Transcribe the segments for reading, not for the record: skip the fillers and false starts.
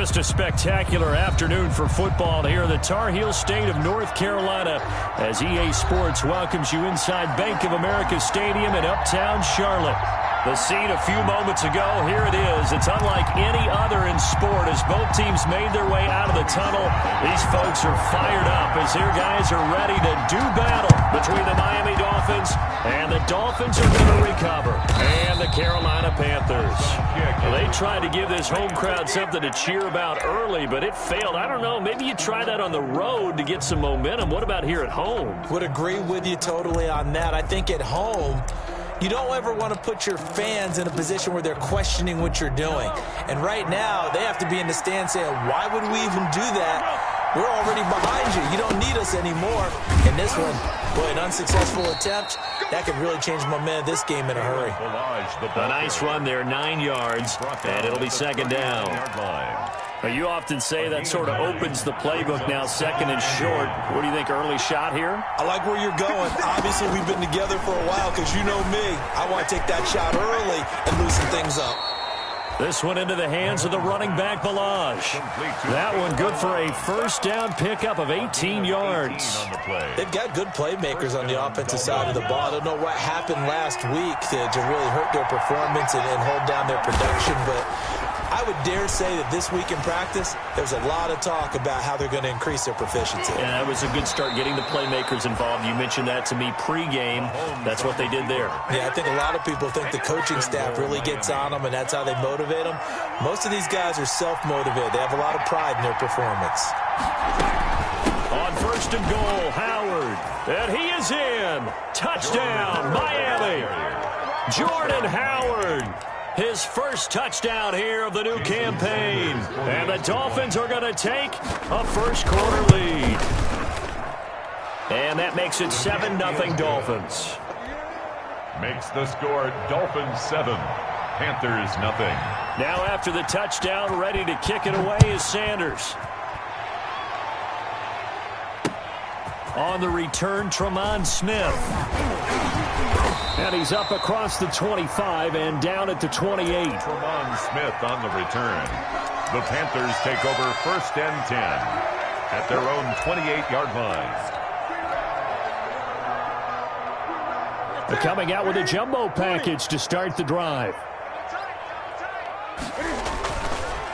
Just a spectacular afternoon for football here in the Tar Heel state of North Carolina as EA Sports welcomes you inside Bank of America Stadium in uptown Charlotte. The scene a few moments ago, here it is. It's unlike any other in sport as both teams made their way out of the tunnel. These folks are fired up as their guys are ready to do battle between the Miami Dolphins, and the Dolphins are going to recover, and the Carolina Panthers. Well, they tried to give this home crowd something to cheer about early, but it failed. I don't know, maybe you try that on the road to get some momentum. What about here at home? Would agree with you totally on that. I think at home, you don't ever want to put your fans in a position where they're questioning what you're doing. And right now, they have to be in the stand saying, why would we even do that? We're already behind you. You don't need us anymore. And this one, boy, an unsuccessful attempt, that could really change the momentum of this game in a hurry. A nice run there, 9 yards, and it'll be second down. You often say that sort of opens the playbook now, second and short. What do you think, early shot here? I like where you're going. Obviously, we've been together for a while because you know me. I want to take that shot early and loosen things up. This one into the hands of the running back, Balaj. That one good for a first down pickup of 18 yards. They've got good playmakers on the offensive side of the ball. I don't know what happened last week to really hurt their performance and hold down their production, but I would dare say that this week in practice, there's a lot of talk about how they're going to increase their proficiency. Yeah, that was a good start getting the playmakers involved. You mentioned that to me pregame. That's what they did there. Yeah, I think a lot of people think the coaching staff really gets on them, and that's how they motivate them. Most of these guys are self-motivated. They have a lot of pride in their performance. On first and goal, Howard. And he is in. Touchdown, Miami. Jordan Howard. His first touchdown here of the new campaign. And the Dolphins are going to take a first-quarter lead. And that makes it 7-0 Dolphins. Makes the score Dolphins 7, Panthers nothing. Now after the touchdown, ready to kick it away is Sanders. On the return, Tremont Smith. And he's up across the 25 and down at the 28. Tremont Smith on the return. The Panthers take over first and 10 at their own 28-yard line. They're coming out with a jumbo package to start the drive.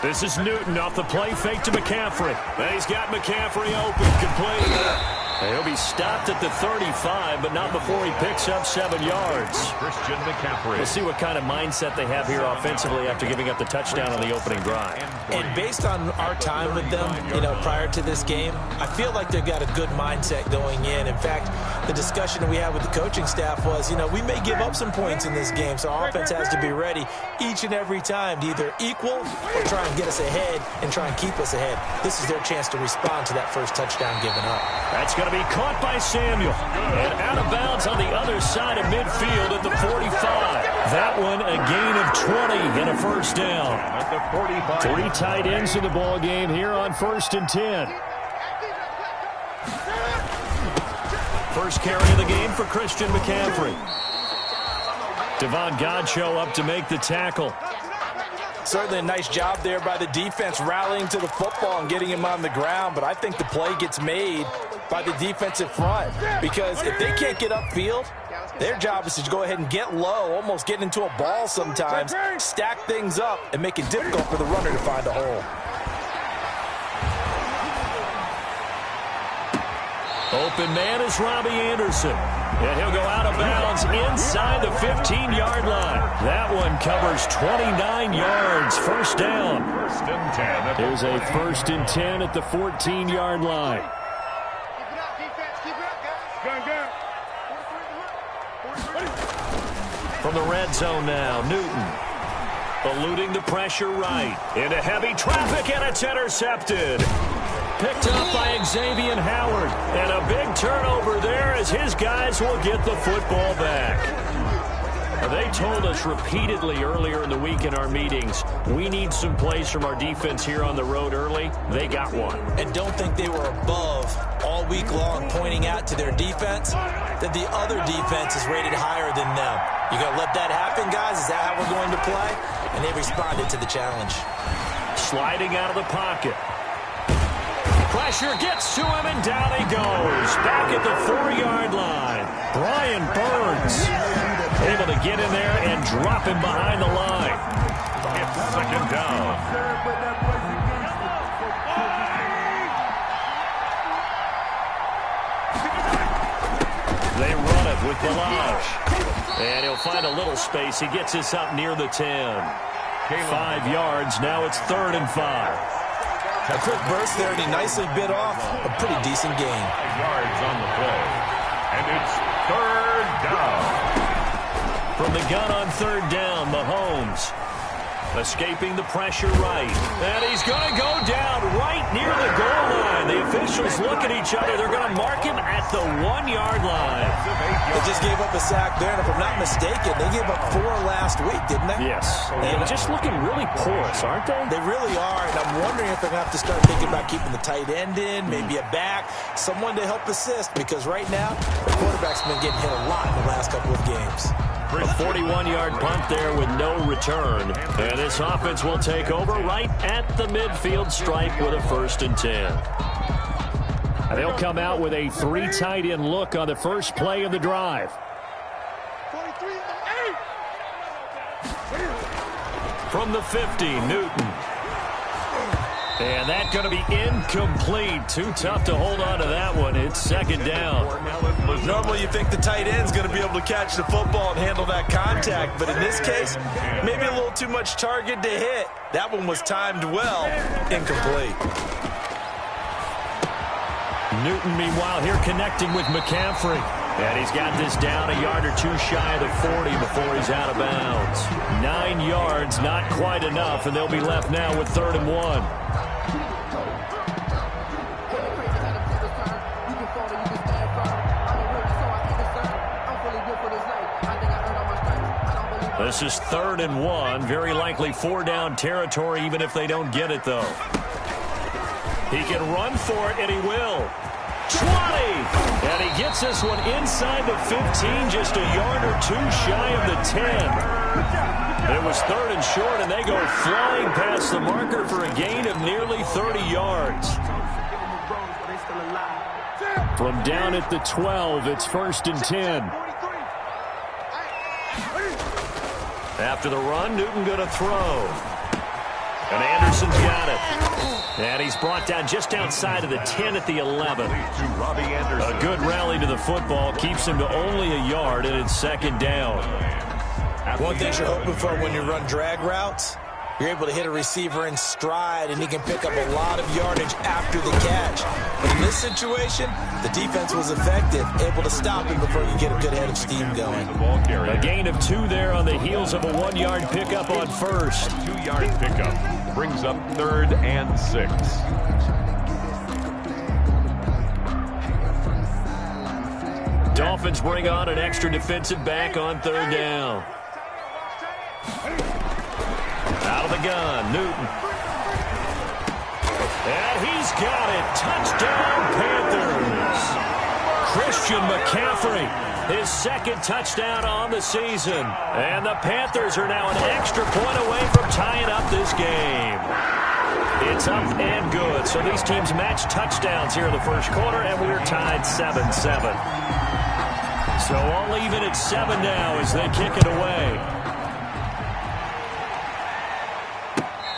This is Newton off the play fake to McCaffrey. And he's got McCaffrey open, complete. He'll be stopped at the 35, but not before he picks up 7 yards. Christian McCaffrey. We'll see what kind of mindset they have here offensively after giving up the touchdown on the opening drive. And based on our time with them, prior to this game, I feel like they've got a good mindset going in. In fact, the discussion we had with the coaching staff was, we may give up some points in this game, so our offense has to be ready each and every time to either equal or try and get us ahead and try and keep us ahead. This is their chance to respond to that first touchdown given up. That's going to be caught by Samuel. And out of bounds on the other side of midfield at the 45. That one a gain of 20 and a first down. At the 45. 3 tight ends in the ball game here on first and 10. First carry of the game for Christian McCaffrey. Devon Godchaux up to make the tackle. Certainly a nice job there by the defense rallying to the football and getting him on the ground, but I think the play gets made by the defensive front because if they can't get upfield, their job is to go ahead and get low, almost get into a ball sometimes, stack things up, and make it difficult for the runner to find a hole. Open man is Robbie Anderson. And he'll go out of bounds inside the 15-yard line. That one covers 29 yards. First down. First and 10. Here's a first and 10 at the 14-yard line. From the red zone now, Newton. Eluding the pressure right. Into heavy traffic, and it's intercepted. Picked up by Xavier Howard. And a big turnover there as his guys will get the football back. They told us repeatedly earlier in the week in our meetings, we need some plays from our defense here on the road early. They got one. And don't think they were above all week long pointing out to their defense that the other defense is rated higher than them. You going to let that happen, guys? Is that how we're going to play? And they responded to the challenge. sliding out of the pocket. Pressure gets to him, and down he goes. Back at the 4-yard line. Brian Burns able to get in there and drop him behind the line. It's second down. They run it with Balazs. And he'll find a little space. He gets this up near the 10. 5 yards. Now it's 3rd and 5. A quick burst there, and he nicely bit off a pretty decent gain. 5 yards on the play. And it's 3rd down. From the gun on 3rd down, Mahomes escaping the pressure right. And he's going to go down right near the goal line. The officials look at each other. They're going to mark him at the 1-yard line. They just gave up a sack there, and if I'm not mistaken, they gave up 4 last week, didn't they? Yes. And just looking really porous, aren't they? They really are, and I'm wondering if they're going to have to start thinking about keeping the tight end in, maybe a back, someone to help assist, because right now, the quarterback's been getting hit a lot in the last couple of games. A 41-yard punt there with no return. And this offense will take over right at the midfield stripe with a 1st and 10. And they'll come out with a 3 tight end look on the first play of the drive. From the 50, Newton. And that's going to be incomplete. Too tough to hold on to that one. It's 2nd down. Normally you think the tight end's going to be able to catch the football and handle that contact, but in this case, maybe a little too much target to hit. That one was timed well. Incomplete. Newton, meanwhile, here connecting with McCaffrey. And he's got this down a yard or 2 shy of the 40 before he's out of bounds. 9 yards, not quite enough, and they'll be left now with 3rd and 1. This is 3rd and 1. Very likely 4-down territory, even if they don't get it, though. He can run for it, and he will. 20! And he gets this one inside the 15, just a yard or 2 shy of the 10. It was 3rd and short, and they go flying past the marker for a gain of nearly 30 yards. From down at the 12, it's 1st and 10. After the run, Newton going to throw. And Anderson's got it. And he's brought down just outside of the 10 at the 11. A good rally to the football keeps him to only a yard, and it's 2nd down. One thing you're hoping for when you run drag routes, you're able to hit a receiver in stride, and he can pick up a lot of yardage after the catch. But in this situation, the defense was effective, able to stop him before you get a good head of steam going. A gain of 2 there on the heels of a 1-yard pickup on 1st. 2-yard pickup brings up 3rd and 6. Dolphins bring on an extra defensive back on 3rd down. Out of the gun, Newton. And he's got it. Touchdown, Panthers. Christian McCaffrey, his 2nd touchdown on the season. And the Panthers are now an extra point away from tying up this game. It's up and good. So these teams match touchdowns here in the first quarter, and we're tied 7-7. So all even at 7 now as they kick it away.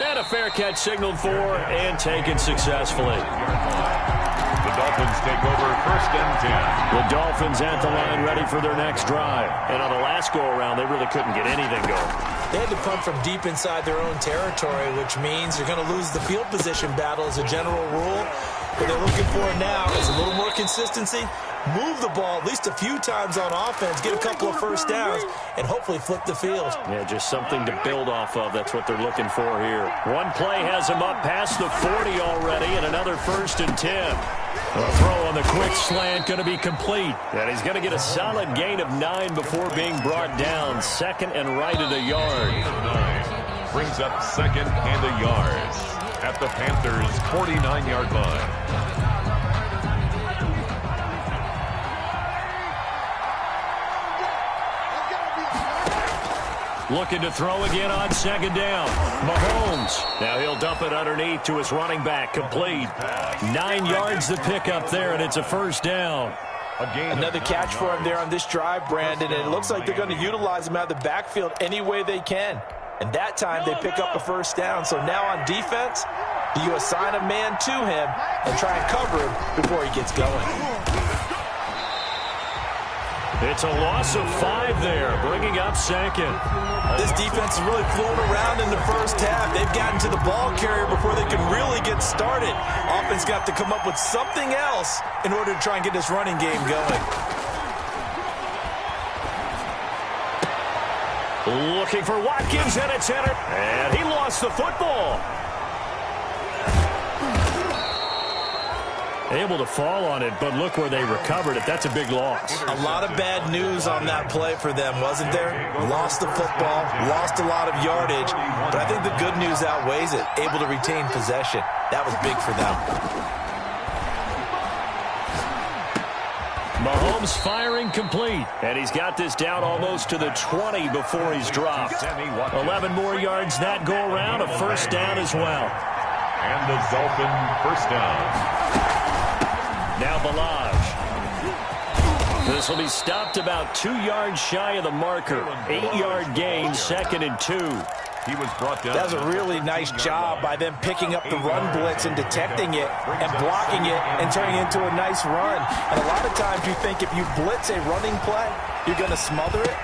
And a fair catch signaled for and taken successfully. The Dolphins take over 1st and 10. The Dolphins at the line ready for their next drive. And on the last go-around, they really couldn't get anything going. They had to punt from deep inside their own territory, which means you're going to lose the field position battle as a general rule. What they're looking for now is a little more consistency, move the ball at least a few times on offense, get a couple of 1st downs, and hopefully flip the field. Yeah, just something to build off of. That's what they're looking for here. One play has him up past the 40 already, and another 1st and 10. A throw on the quick slant going to be complete. And he's going to get a solid gain of 9 before being brought down. 2nd and right at a yard. 9 brings up 2nd and a yard at the Panthers' 49-yard line. Looking to throw again on second down. Mahomes. Now he'll dump it underneath to his running back. Complete. 9 yards to pick up there, and it's a first down. Another catch for him there on this drive, Brandon, and it looks like they're going to utilize him out of the backfield any way they can. And that time they pick up a first down. So now on defense, you assign a man to him and try and cover him before he gets going. It's a loss of 5 there, bringing up second. This defense is really flown around in the first half. They've gotten to the ball carrier before they can really get started. Offense got to come up with something else in order to try and get this running game going. Looking for Watkins, and it's entered. And he lost the football. Able to fall on it, but look where they recovered it. That's a big loss. A lot of bad news on that play for them, wasn't there? Lost the football, lost a lot of yardage, but I think the good news outweighs it. Able to retain possession. That was big for them. Mahomes firing complete, and he's got this down almost to the 20 before he's dropped. 11 more yards that go around, a first down as well. And the Dolphin first down. Now Balaj. This will be stopped about 2 yards shy of the marker. 8-yard gain, 2nd and 2. He was brought down. That was a really nice job by them picking up the run blitz and detecting it and blocking it and turning it into a nice run. And a lot of times you think if you blitz a running play, you're going to smother it.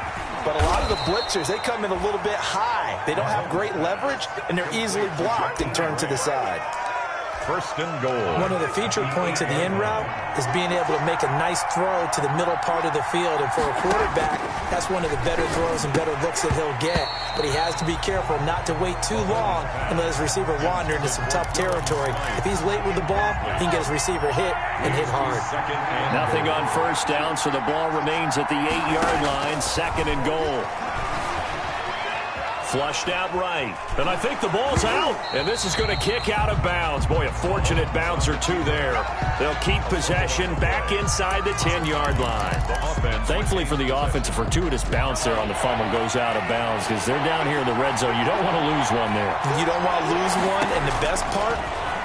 But a lot of the blitzers, they come in a little bit high. They don't have great leverage, and they're easily blocked and turned to the side. First and goal. One of the feature points of the in route is being able to make a nice throw to the middle part of the field. And for a quarterback, that's one of the better throws and better looks that he'll get. But he has to be careful not to wait too long and let his receiver wander into some tough territory. If he's late with the ball, he can get his receiver hit and hit hard. Nothing on first down, so the ball remains at the 8-yard line, 2nd and goal. Flushed out right. And I think the ball's out. And this is going to kick out of bounds. Boy, a fortunate bounce or two there. They'll keep possession back inside the 10-yard line. Thankfully for the offense, a fortuitous bounce there on the fumble goes out of bounds because they're down here in the red zone. You don't want to lose one there. You don't want to lose one. And the best part,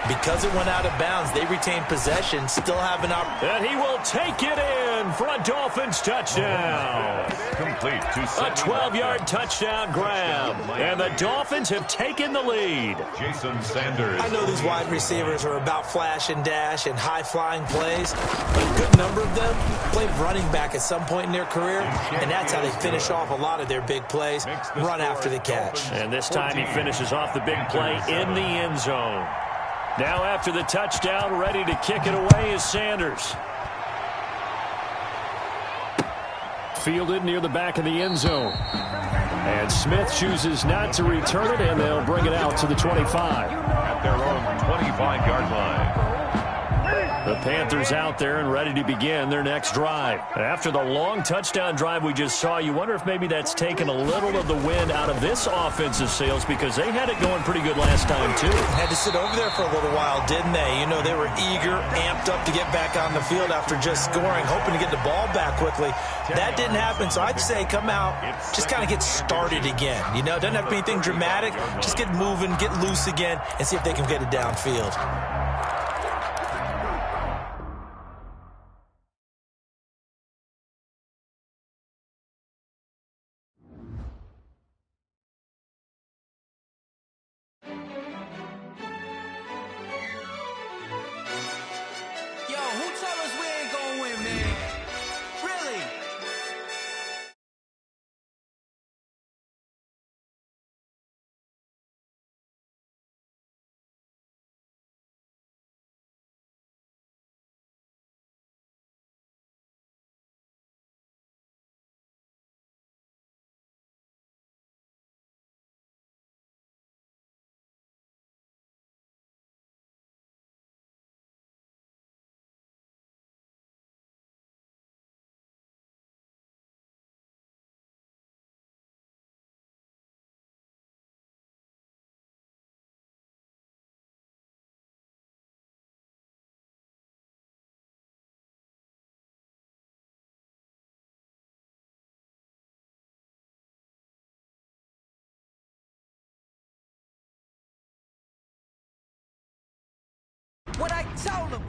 because it went out of bounds, they retain possession, still have an opportunity. And he will take it in for a Dolphins touchdown. Complete to a 12-yard touchdown grab. And the Dolphins have taken the lead. Jason Sanders. I know these wide receivers are about flash and dash and high-flying plays, but a good number of them played running back at some point in their career, and that's how they finish off a lot of their big plays, run after the catch. And this time he finishes off the big play in the end zone. Now after the touchdown, ready to kick it away is Sanders. Fielded near the back of the end zone. And Smith chooses not to return it, and they'll bring it out to the 25. At their own 25-yard line. The Panthers out there and ready to begin their next drive. After the long touchdown drive we just saw, you wonder if maybe that's taken a little of the wind out of this offensive sails because they had it going pretty good last time too. Had to sit over there for a little while, didn't they? You know, they were eager, amped up to get back on the field after just scoring, hoping to get the ball back quickly. That didn't happen, so I'd say come out, just kind of get started again. You know, doesn't have to be anything dramatic. Just get moving, get loose again, and see if they can get it downfield.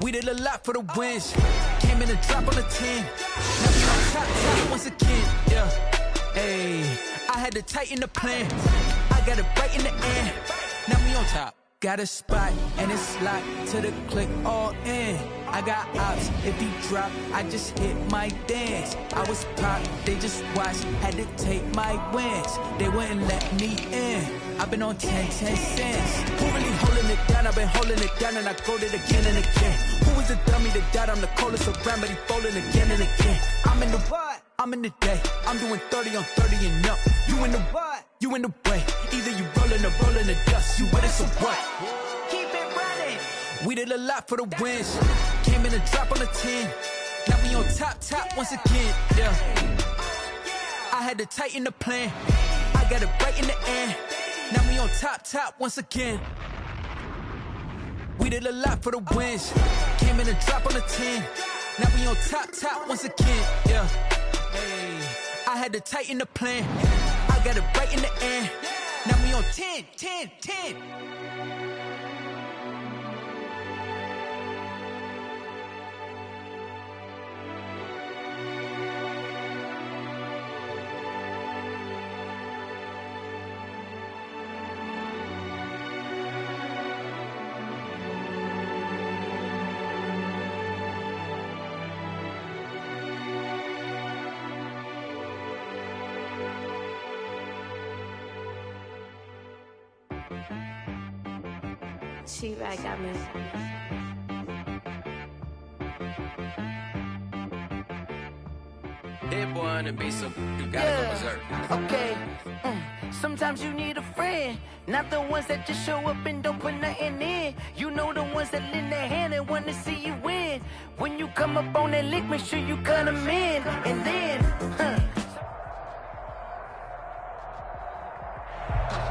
We did a lot for the wins. Came in a drop on the 10. Now we on top once again. Yeah. Hey, I had to tighten the plan. I got it right in the end. Now we on top. Got a spot and it's locked to the click all in. I got ops, if he drop, I just hit my dance. I was pop, they just watched, had to take my wins. They wouldn't let me in. I've been on 10 cents. Who really holding it down? I've been holding it down and I called it again and again. Who was the dummy that died? I'm the coldest around, but he folding again and again. I'm in the what? I'm in the day. I'm doing 30 on 30 and up. You in the what? You in the way. Either you rolling or rolling the dust. You with us or what? Keep it running. We did a lot for the wins. Came in a drop on the 10. Now we on top once again. Yeah. I had to tighten the plan. I got it right in the end. Now we on top once again. We did a lot for the wins. Came in a drop on the 10. Now we on top once again. Yeah. Hey, I had to tighten the plan. I got it right in the end. Now we on 10. She right got me. That boy on the beat, so you gotta go berserk. Okay. Sometimes you need a friend, not the ones that just show up and don't put nothing in. You know the ones that lend their hand and want to see you win. When you come up on that lick, make sure you cut them in. And then,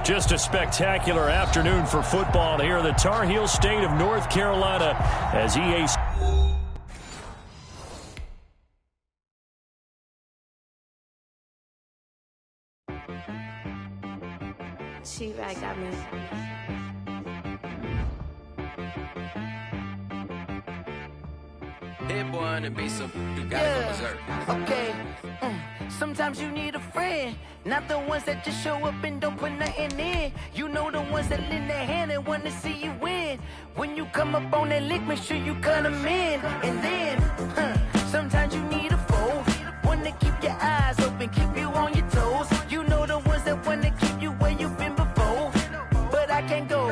Just a spectacular afternoon for football here in the Tar Heel state of North Carolina as EA... She right got me. That boy on the beat, so you gotta go berserk. okay. Sometimes you need a friend, not the ones that just show up and don't put nothing in. You know the ones that lend their hand and want to see you win. When you come up on that lick, make sure you cut them in. And then, sometimes you need a foe, one to keep your eyes open, keep you on your toes. You know the ones that want to keep you where you've been before. But I can't go,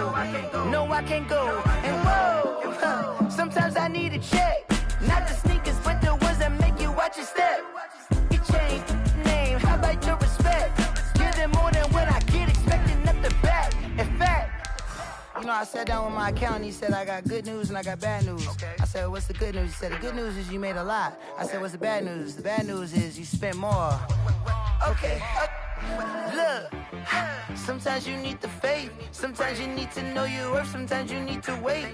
no I can't go. And whoa, sometimes I need a check, not the sneakers but the ones that make you watch your step. You change name, how about your respect? Give them more than what I get, expecting nothing back. In fact, you know, I sat down with my accountant, he said I got good news and I got bad news. I said, what's the good news? He said, the good news is you made a lot. I said, what's the bad news? The bad news is you spent more. Okay. Look, sometimes you need the faith, sometimes you need to know your worth, sometimes you need to wait.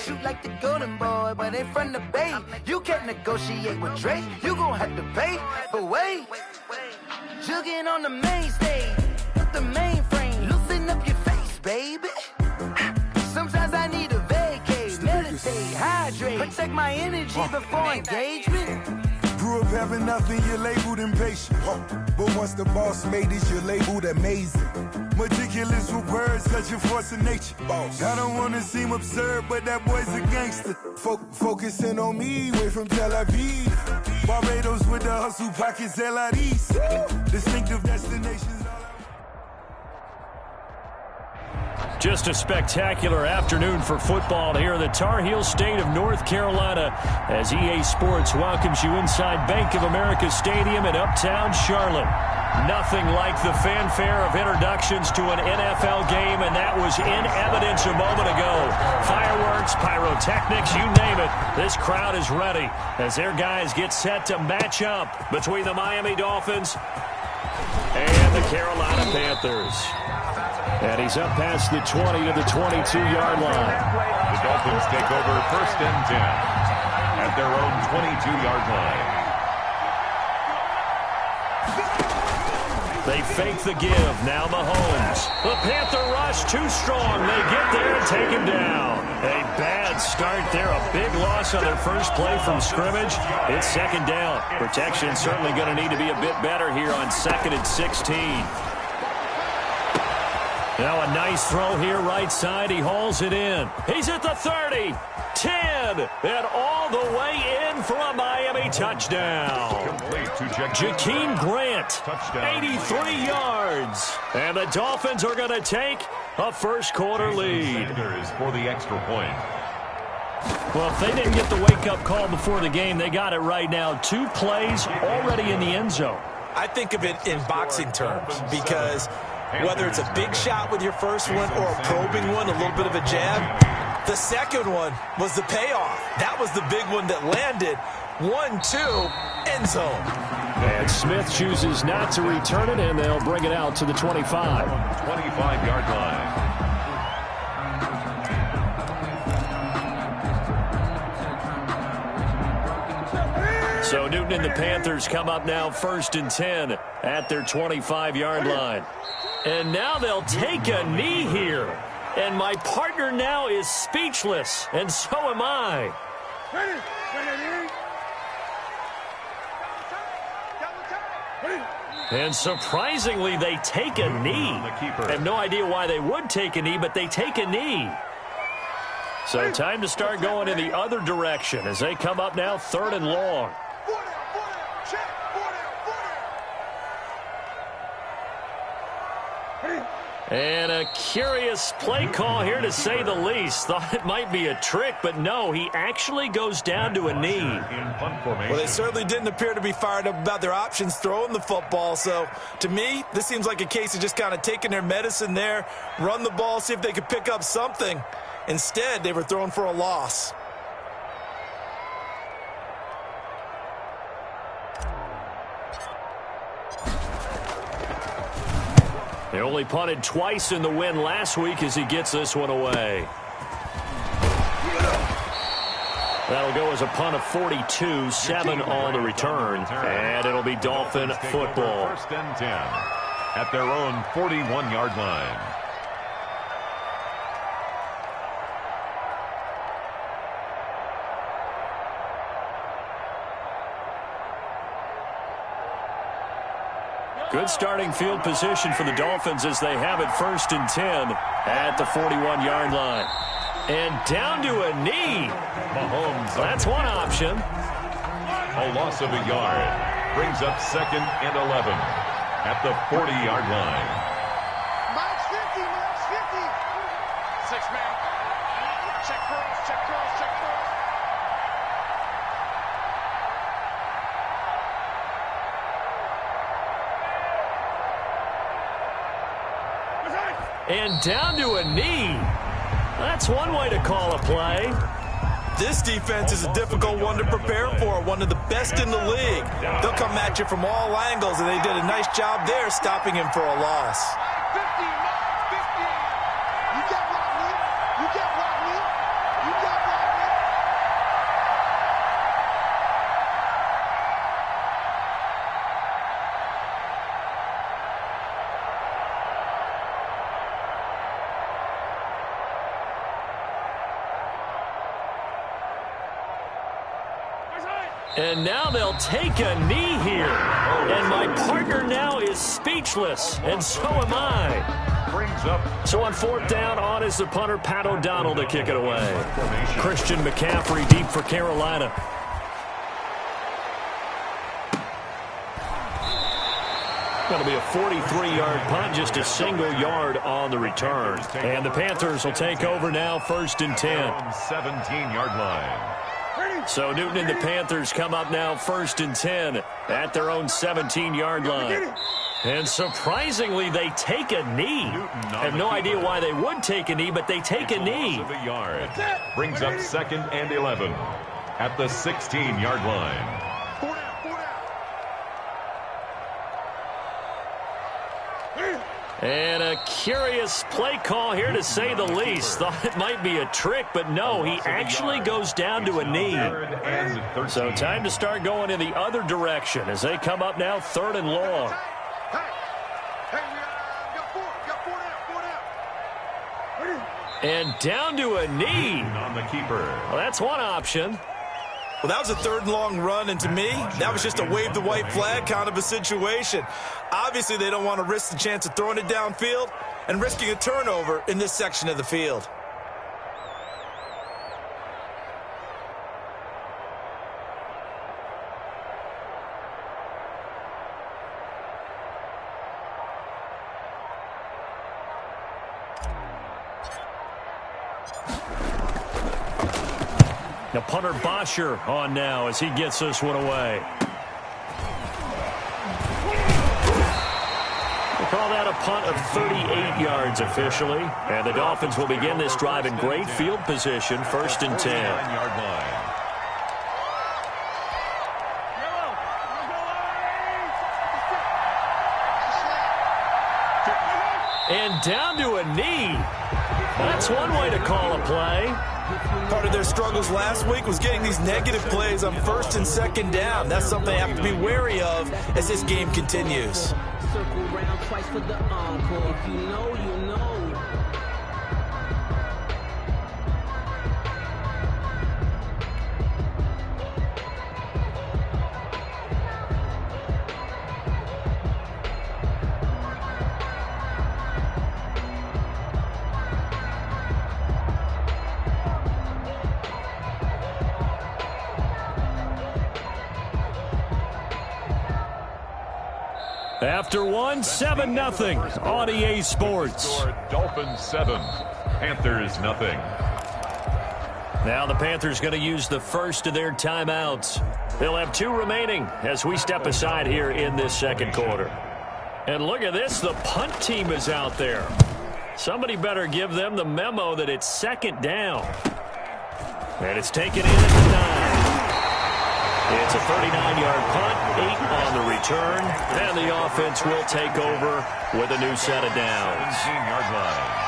Shoot like the golden boy, but ain't from the bay. You can't negotiate with Drake, you gon' have to pay. But wait, jugging on the main stage, the mainframe, loosen up your face, baby. Sometimes I need a vacate, meditate, hydrate, protect my energy before engagement. Grew up having nothing, you're labeled impatient. But once the boss made it, you're labeled amazing. Meticulous with words, such a force of nature. I don't wanna seem absurd, but that boy's a gangster. Focusing on me, way from Tel Aviv. Barbados with the hustle pockets, LIDs. Distinctive destinations. Just a spectacular afternoon for football here in the Tar Heel state of North Carolina as EA Sports welcomes you inside Bank of America Stadium in Uptown Charlotte. Nothing like the fanfare of introductions to an NFL game, and that was in evidence a moment ago. Fireworks, pyrotechnics, you name it. This crowd is ready as their guys get set to match up between the Miami Dolphins and the Carolina Panthers. And he's up past the 20 to the 22-yard line. The Dolphins take over 1st and 10 at their own 22-yard line. They fake the give. Now Mahomes. The Panther rush too strong. They get there and take him down. A bad start there. A big loss on their first play from scrimmage. It's second down. Protection certainly going to need to be a bit better here on 2nd and 16. Now a nice throw here right side. He hauls it in. He's at the 30. 10, and all the way in for a Miami touchdown. Jakeem Grant, touchdown. 83 yards. And the Dolphins are going to take a first-quarter lead. Sanders for the extra point. Well, if they didn't get the wake-up call before the game, they got it right now. 2 plays already in the end zone. I think of it in boxing terms because whether it's a big shot with your first one or a probing one, a little bit of a jab, the second one was the payoff. That was the big one that landed. 1-2, end zone. And Smith chooses not to return it, and they'll bring it out to the 25. 25-yard line. So Newton and the Panthers come up now 1st and 10 at their 25-yard line. And now they'll take a knee here. And my partner now is speechless, and so am I. And surprisingly, they take a knee. I have no idea why they would take a knee, but they take a knee. So time to start going in the other direction as they come up now 3rd and long. And a curious play call here, to say the least. Thought it might be a trick, but no, he actually goes down to a knee. Well, they certainly didn't appear to be fired up about their options throwing the football. So, to me, this seems like a case of just kind of taking their medicine there, run the ball, see if they could pick up something. Instead, they were throwing for a loss. They only punted twice in the win last week as he gets this one away. That'll go as a punt of 42, 7 on the return. And it'll be Dolphin football. 1st and 10 at their own 41-yard line. Good starting field position for the Dolphins as they have it 1st and 10 at the 41-yard line. And down to a knee. Mahomes. That's one option. A loss of a yard. Brings up 2nd and 11 at the 40-yard line. Max 50, Max 50. 6-man. Check cross, check cross, check cross. And down to a knee. That's one way to call a play. This defense is a difficult one to prepare for, one of the best in the league. They'll come at you from all angles, and they did a nice job there stopping him for a loss. 50, 50. You got Rodney. You got Rodney. You got Rodney. And now they'll take a knee here. And my partner now is speechless, and so am I. Brings up. So on 4th down, on is the punter, Pat O'Donnell, to kick it away. Christian McCaffrey deep for Carolina. That'll be a 43-yard punt, just a single yard on the return. And the Panthers will take over now, 1st and 10. 17-yard line. So Newton and the Panthers come up now 1st and 10 at their own 17-yard line. And surprisingly, they take a knee. I have no idea why they would take a knee, but they take a knee. Of a yard. Brings up 2nd and 11 at the 16-yard line. And a curious play call here, to say the least. Thought it might be a trick, but no, he actually goes down to a knee. So time to start going in the other direction as they come up now 3rd and long. Hey, we got four down. And down to a knee. On the keeper. Well, that's one option. Well, that was a third and long run, and to me, that was just a wave the white flag kind of a situation. Obviously, they don't want to risk the chance of throwing it downfield and risking a turnover in this section of the field. Now punter Bosher on now as he gets this one away. We'll call that a punt of 38 yards officially. And the Dolphins will begin this drive in great field position, 1st and 10. 9-yard line. And down to a knee. That's one way to call a play. Part of their struggles last week was getting these negative plays on 1st and 2nd down. That's something they have to be wary of as this game continues. Circle round twice for the encore. If you know, you know. After one, 7-0 on EA Sports. Dolphins 7, Panthers nothing. Now the Panthers going to use the first of their timeouts. They'll have 2 remaining as we step aside here in this second quarter. And look at this, the punt team is out there. Somebody better give them the memo that it's 2nd down. And it's taken in at the 9. It's a 39-yard punt, 8 on the return, and the offense will take over with a new set of downs. 17-yard line.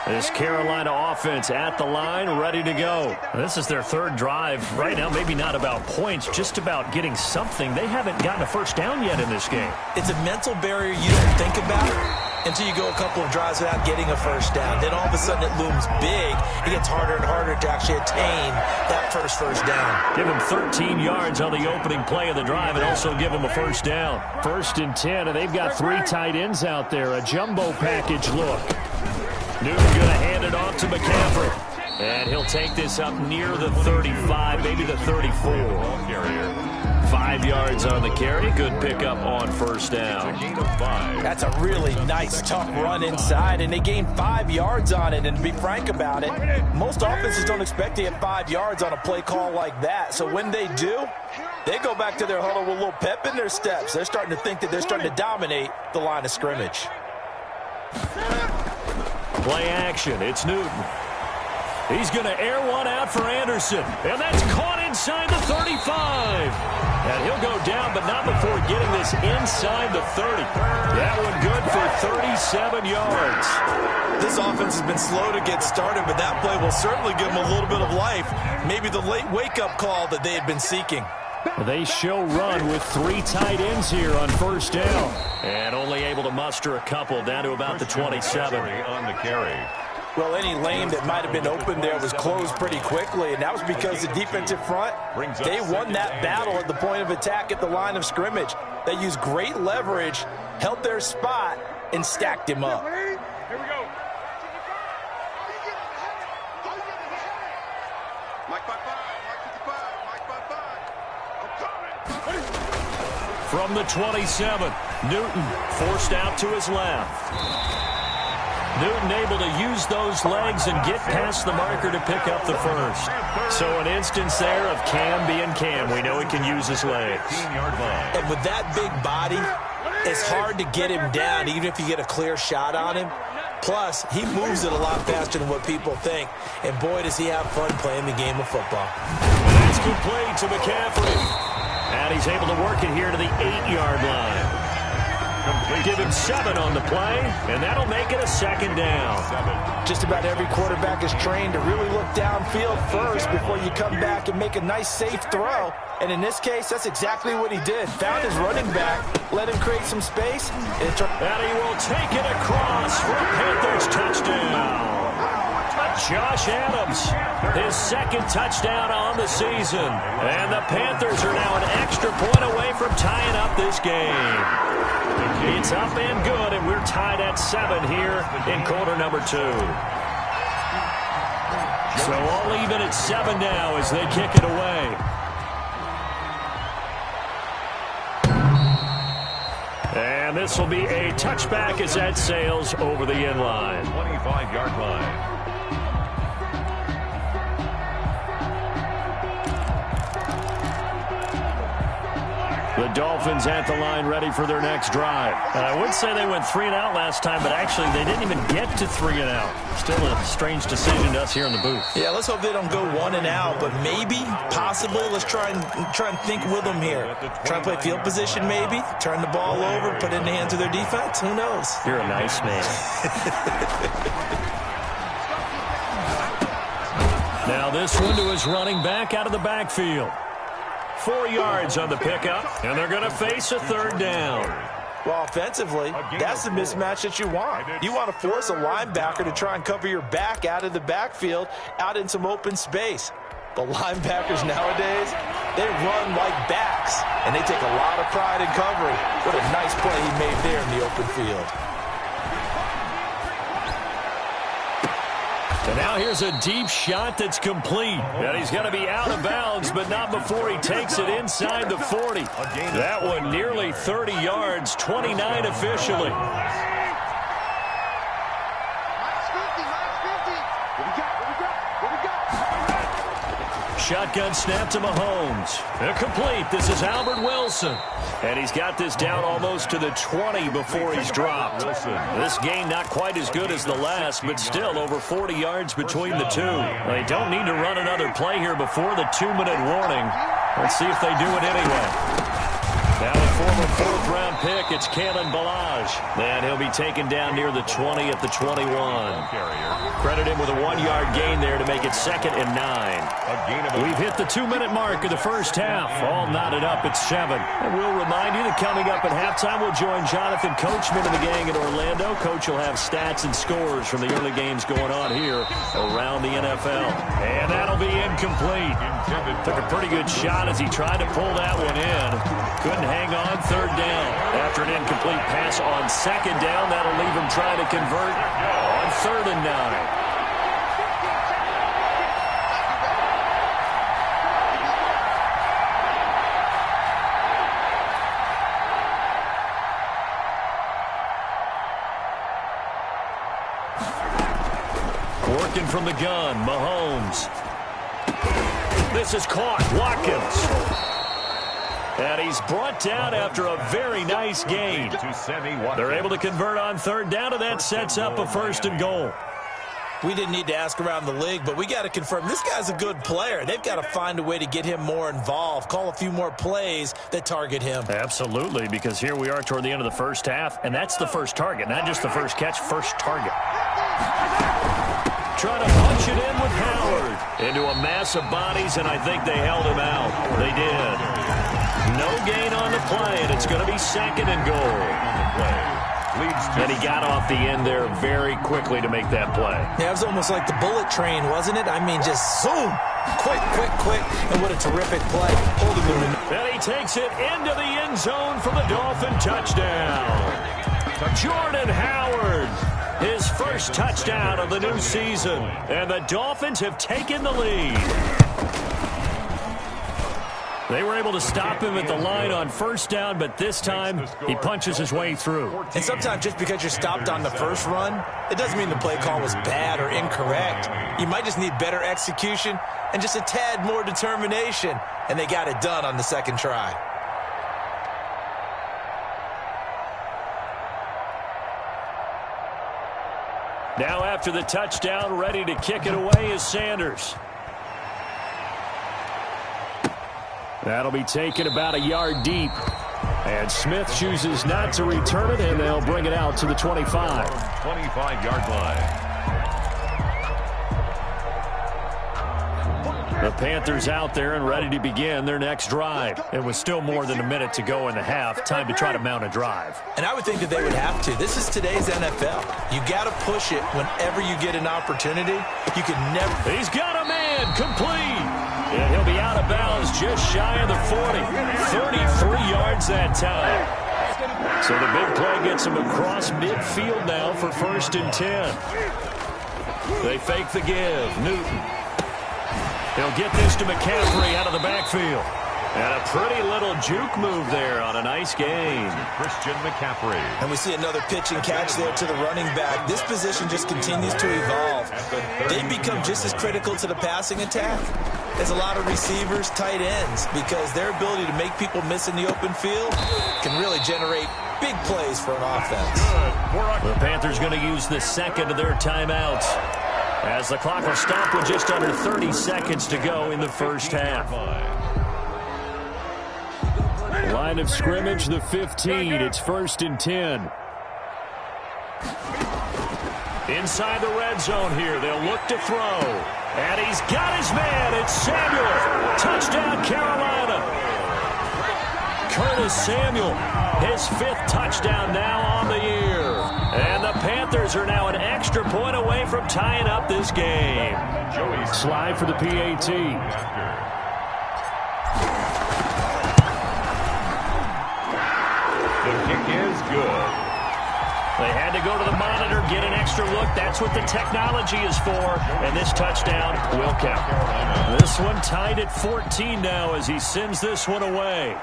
This Carolina offense at the line, ready to go. This is their 3rd drive. Right now, maybe not about points, just about getting something. They haven't gotten a first down yet in this game. It's a mental barrier you don't think about until you go a couple of drives without getting a first down. Then all of a sudden it looms big. It gets harder and harder to actually attain that first down. Give him 13 yards on the opening play of the drive and also give him a first down. 1st and 10, and they've got 3 tight ends out there. A jumbo package look. Newton going to hand it off to McCaffrey. And he'll take this up near the 35, maybe the 34. 5 yards on the carry. Good pickup on 1st down. That's a really nice, tough run inside, and they gained 5 yards on it. And to be frank about it, most offenses don't expect to get 5 yards on a play call like that. So when they do, they go back to their huddle with a little pep in their steps. They're starting to think that they're starting to dominate the line of scrimmage. Play action. It's Newton. He's going to air one out for Anderson. And that's caught inside the 35. And he'll go down, but not before getting this inside the 30. That one good for 37 yards. This offense has been slow to get started, but that play will certainly give them a little bit of life. Maybe the late wake-up call that they had been seeking. They show run with 3 tight ends here on 1st down. And only able to muster a couple down to about the 27. On the carry. Well, any lane that might have been open there was closed pretty quickly, and that was because the defensive front, they won that battle at the point of attack at the line of scrimmage. They used great leverage, held their spot, and stacked him up. Here we go. Mike 5-5, Mike 55, Mike 5-5. I'm coming. From the 27, Newton forced out to his left. Newton able to use those legs and get past the marker to pick up the first. So an instance there of Cam being Cam. We know he can use his legs. And with that big body, it's hard to get him down, even if you get a clear shot on him. Plus, he moves it a lot faster than what people think. And boy, does he have fun playing the game of football. That's complete to McCaffrey. And he's able to work it here to the 8-yard line. Give him 7 on the play, and that'll make it a second down. Just about every quarterback is trained to really look downfield first before you come back and make a nice, safe throw. And in this case, that's exactly what he did. Found his running back, let him create some space. And he will take it across for a Panthers touchdown. Josh Adams, his second touchdown on the season. And the Panthers are now an extra point away from tying up this game. It's up and good, and we're tied at 7 here in quarter number 2. So all even at 7 now as they kick it away. And this will be a touchback as that sails over the end line. 25-yard line. The Dolphins at the line ready for their next drive. I would say they went 3 and out last time, but actually they didn't even get to 3 and out. Still a strange decision to us here in the booth. Yeah, let's hope they don't go 1 and out, but maybe, possibly, let's try and think with them here. Try and play field position maybe, turn the ball over, put it in the hands of their defense. Who knows? You're a nice man. Now this one to his running back out of the backfield. 4 yards on the pickup, and they're going to face a 3rd down. Well, offensively, that's the mismatch that you want. You want to force a linebacker to try and cover your back out of the backfield, out in some open space. But linebackers nowadays, they run like backs, and they take a lot of pride in covering. What a nice play he made there in the open field. And now here's a deep shot that's complete. And he's going to be out of bounds, but not before he takes it inside the 40. That one nearly 30 yards, 29 officially. Shotgun snap to Mahomes. Complete. This is Albert Wilson. And he's got this down almost to the 20 before he's dropped. This game not quite as good as the last, but still over 40 yards between the two. They don't need to run another play here before the 2-minute warning. Let's see if they do it anyway. Now a former 4th-round pick, it's Kalen Ballage. And he'll be taken down near the 20 at the 21. Credit him with a 1-yard gain there to make it 2nd and 9. We've hit the 2-minute mark of the first half. All knotted up at 7. And we'll remind you that coming up at halftime, we'll join Jonathan Coachman and the gang in Orlando. Coach will have stats and scores from the early games going on here around the NFL. And that'll be incomplete. Took a pretty good shot as he tried to pull that one in. Couldn't hang on 3rd down. After an incomplete pass on 2nd down, that'll leave him trying to convert on 3rd and 9. Working from the gun, Mahomes. This is caught, Watkins. And he's brought down after a very nice gain. They're able to convert on 3rd down, and that sets up a 1st and goal. We didn't need to ask around the league, but we got to confirm this guy's a good player. They've got to find a way to get him more involved, call a few more plays that target him. Absolutely, because here we are toward the end of the first half, and that's the first target, not just the first catch, first target. Trying to punch it in with Howard into a mass of bodies, and I think they held him out. They did. No gain on the play, and it's going to be 2nd and goal. And he got off the end there very quickly to make that play. Yeah, it was almost like the bullet train, wasn't it? I mean, just zoom. Quick, quick, quick. And what a terrific play. And he takes it into the end zone for the Dolphin touchdown. Jordan Howard, his first touchdown of the new season. And the Dolphins have taken the lead. They were able to stop him at the line on 1st down, but this time he punches his way through. And sometimes just because you're stopped on the first run, it doesn't mean the play call was bad or incorrect. You might just need better execution and just a tad more determination, and they got it done on the 2nd try. Now after the touchdown, ready to kick it away is Sanders. That'll be taken about a yard deep. And Smith chooses not to return it, and they'll bring it out to the 25. 25-yard line. The Panthers out there and ready to begin their next drive. It was still more than a minute to go in the half. Time to try to mount a drive. And I would think that they would have to. This is today's NFL. You got to push it whenever you get an opportunity. You can never. He's got a man complete. And he'll be out of bounds just shy of the 40. 33 yards that time. So the big play gets him across midfield now for 1st and 10. They fake the give. Newton. He'll get this to McCaffrey out of the backfield. And a pretty little juke move there on a nice gain. Christian McCaffrey. And we see another pitch and catch there to the running back. This position just continues to evolve. They become just as critical to the passing attack as a lot of receivers, tight ends, because their ability to make people miss in the open field can really generate big plays for an offense. The Panthers going to use the second of their timeouts, as the clock will stop with just under 30 seconds to go in the first half. Line of scrimmage, the 15. It's 1st and 10. Inside the red zone here. They'll look to throw. And he's got his man. It's Samuel. Touchdown, Carolina. Curtis Samuel, his 5th touchdown now on the year. And the Panthers are now an extra point away from tying up this game. Slide for the PAT. The kick is good. They had to go to the monitor, get an extra look. That's what the technology is for. And this touchdown will count. This one tied at 14 now as he sends this one away.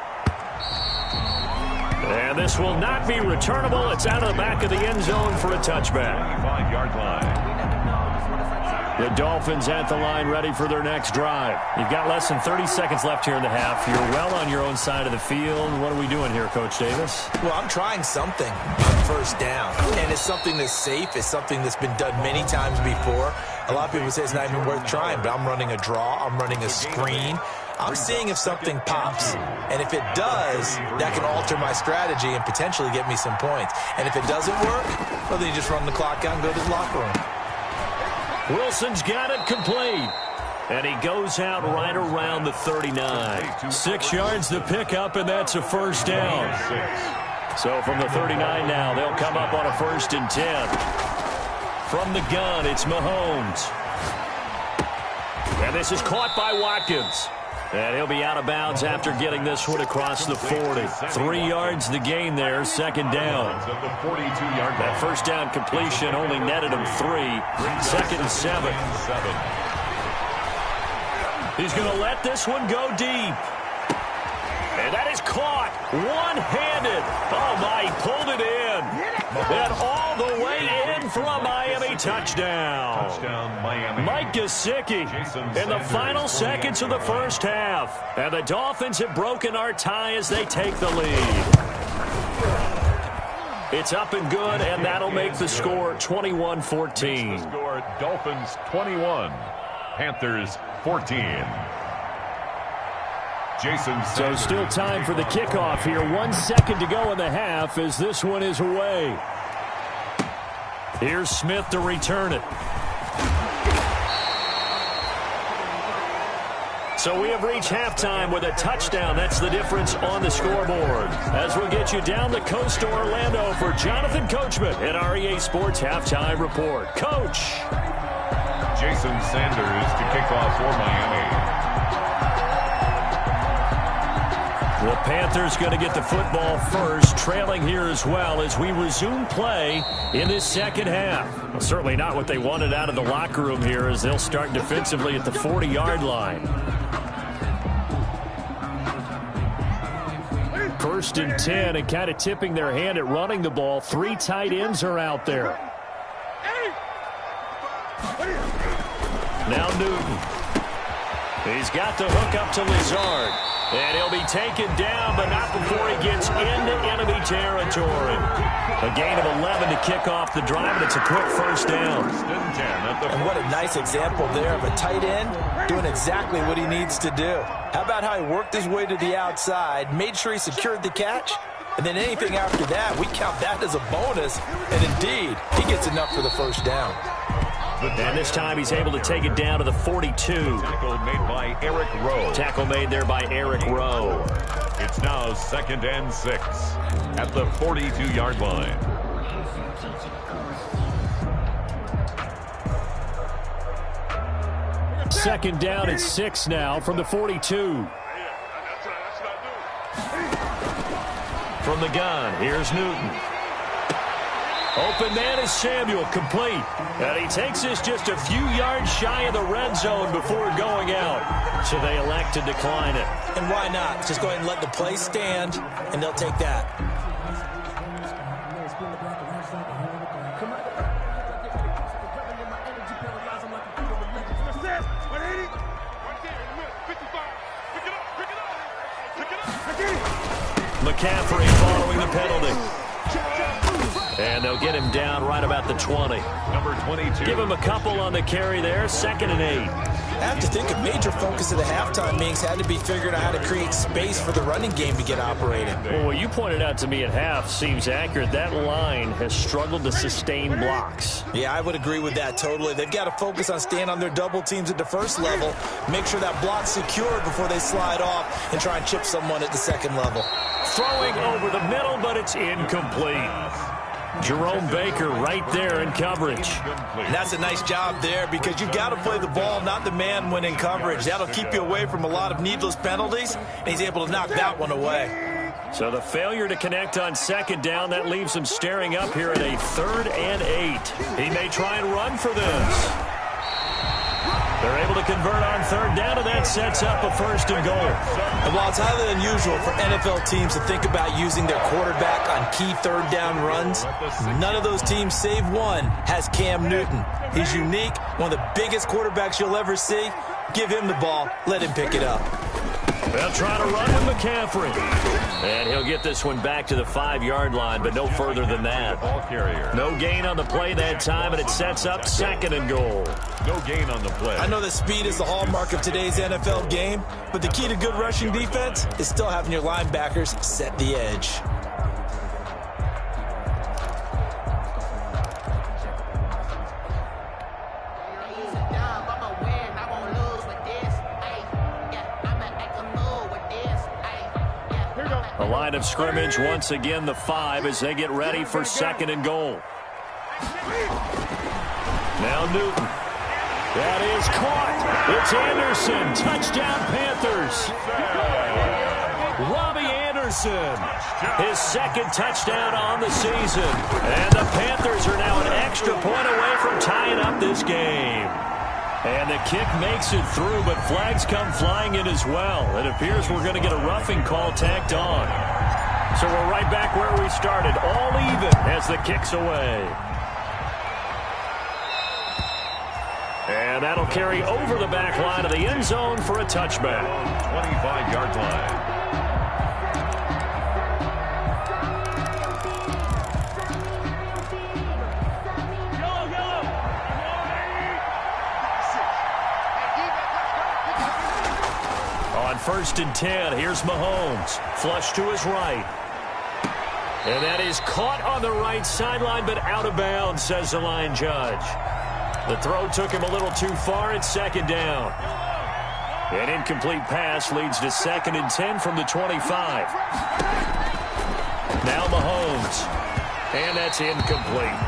And this will not be returnable. It's out of the back of the end zone for a touchback. 25-yard line. The Dolphins at the line ready for their next drive. You've got less than 30 seconds left here in the half. You're well on your own side of the field. What are we doing here, Coach Davis? Well, I'm trying something on 1st down. And it's something that's safe. It's something that's been done many times before. A lot of people say it's not even worth trying, but I'm running a draw. I'm running a screen. I'm seeing if something pops. And if it does, that can alter my strategy and potentially get me some points. And if it doesn't work, well, then you just run the clock out and go to the locker room. Wilson's got it complete. And he goes out right around the 39. 6 yards the pickup, and that's a 1st down. So from the 39 now, they'll come up on a 1st and 10. From the gun, it's Mahomes. And this is caught by Watkins. And he'll be out of bounds after getting this one across the 40. 3 yards the gain there, 2nd down. That 1st down completion only netted him 3. 2nd and 7. He's going to let this one go deep. And that is caught one-handed. Oh, my, he pulled it in. And all the way in for a Miami touchdown. Miami. Mike Gesicki in the final seconds of the first half. And the Dolphins have broken our tie as they take the lead. It's up and good, and that'll make the score 21-14. Score Dolphins 21, Panthers 14. So still time for the kickoff here. 1 second to go in the half as this one is away. Here's Smith to return it. So we have reached halftime with a touchdown. That's the difference on the scoreboard. As we'll get you down the coast to Orlando for Jonathan Coachman at our EA Sports Halftime Report. Coach. Jason Sanders to kick off for Miami. The Panthers going to get the football first, trailing here as well as we resume play in this second half. Well, certainly not what they wanted out of the locker room here as they'll start defensively at the 40-yard line. 1st and 10 and kind of tipping their hand at running the ball. 3 tight ends are out there. Now Newton. He's got the hook up to Lazard. And he'll be taken down, but not before he gets into enemy territory. A gain of 11 to kick off the drive, and it's a quick first down. And what a nice example there of a tight end doing exactly what he needs to do. How about how he worked his way to the outside, made sure he secured the catch, and then anything after that, we count that as a bonus. And indeed, he gets enough for the first down. And this time he's able to take it down to the 42. Tackle made by Eric Rowe. Tackle made there by Eric Rowe. It's now 2nd and 6 at the 42-yard line. Second down and 6 now from the 42. From the gun, here's Newton. Open man is Samuel, complete. And he takes this just a few yards shy of the red zone before going out. So they elect to decline it. And why not? Just go ahead and let the play stand, and they'll take that. McCaffrey following the penalty. And they'll get him down right about the 20. Number 22. Give him a couple on the carry there. 2nd and 8. I have to think a major focus of the halftime meetings had to be figuring out how to create space for the running game to get operating. Well, what you pointed out to me at half seems accurate. That line has struggled to sustain blocks. Yeah, I would agree with that totally. They've got to focus on staying on their double teams at the first level, make sure that block's secured before they slide off and try and chip someone at the second level. Throwing over the middle, but it's incomplete. Jerome Baker right there in coverage. And that's a nice job there because you've got to play the ball, not the man when in coverage. That'll keep you away from a lot of needless penalties, and he's able to knock that one away. So the failure to connect on 2nd down, that leaves him staring up here at a 3rd and 8. He may try and run for this. They're able to convert on 3rd down, and that sets up a 1st and goal. And while it's highly unusual for NFL teams to think about using their quarterback on key 3rd down runs, none of those teams, save one, has Cam Newton. He's unique, one of the biggest quarterbacks you'll ever see. Give him the ball. Let him pick it up. They'll try to run with McCaffrey. And he'll get this one back to the 5-yard line, but no further than that. No gain on the play that time, and it sets up 2nd and goal. No gain on the play. I know that speed is the hallmark of today's NFL game, but the key to good rushing defense is still having your linebackers set the edge. A line of scrimmage, once again the 5 as they get ready for 2nd and goal. Now Newton. That is caught. It's Anderson. Touchdown Panthers. Robbie Anderson. His 2nd touchdown on the season. And the Panthers are now an extra point away from tying up this game. And the kick makes it through, but flags come flying in as well. It appears we're going to get a roughing call tacked on. So we're right back where we started, all even as the kick's away. And that'll carry over the back line of the end zone for a touchback. 25-yard line. On 1st and 10, here's Mahomes. Flush to his right. And that is caught on the right sideline, but out of bounds, says the line judge. The throw took him a little too far. It's 2nd down. An incomplete pass leads to 2nd and 10 from the 25. Now Mahomes. And that's incomplete.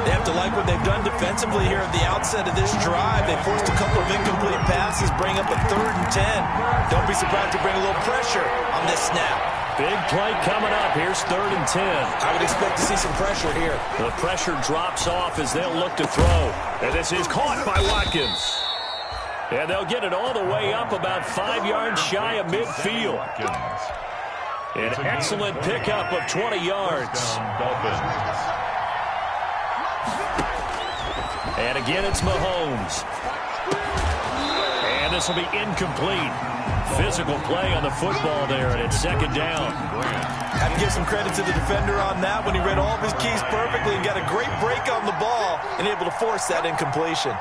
They have to like what they've done defensively here at the outset of this drive. They forced a couple of incomplete passes, bring up a 3rd and 10. Don't be surprised to bring a little pressure on this snap. Big play coming up. Here's 3rd and 10. I would expect to see some pressure here. The pressure drops off as they'll look to throw. And this is caught by Watkins. And they'll get it all the way up about 5 yards shy of midfield. An excellent pickup of 20 yards. And again, it's Mahomes. And this will be incomplete. Physical play on the football there, and it's second down. Have to give some credit to the defender on that when he read all of his keys perfectly and got a great break on the ball and able to force that incompletion.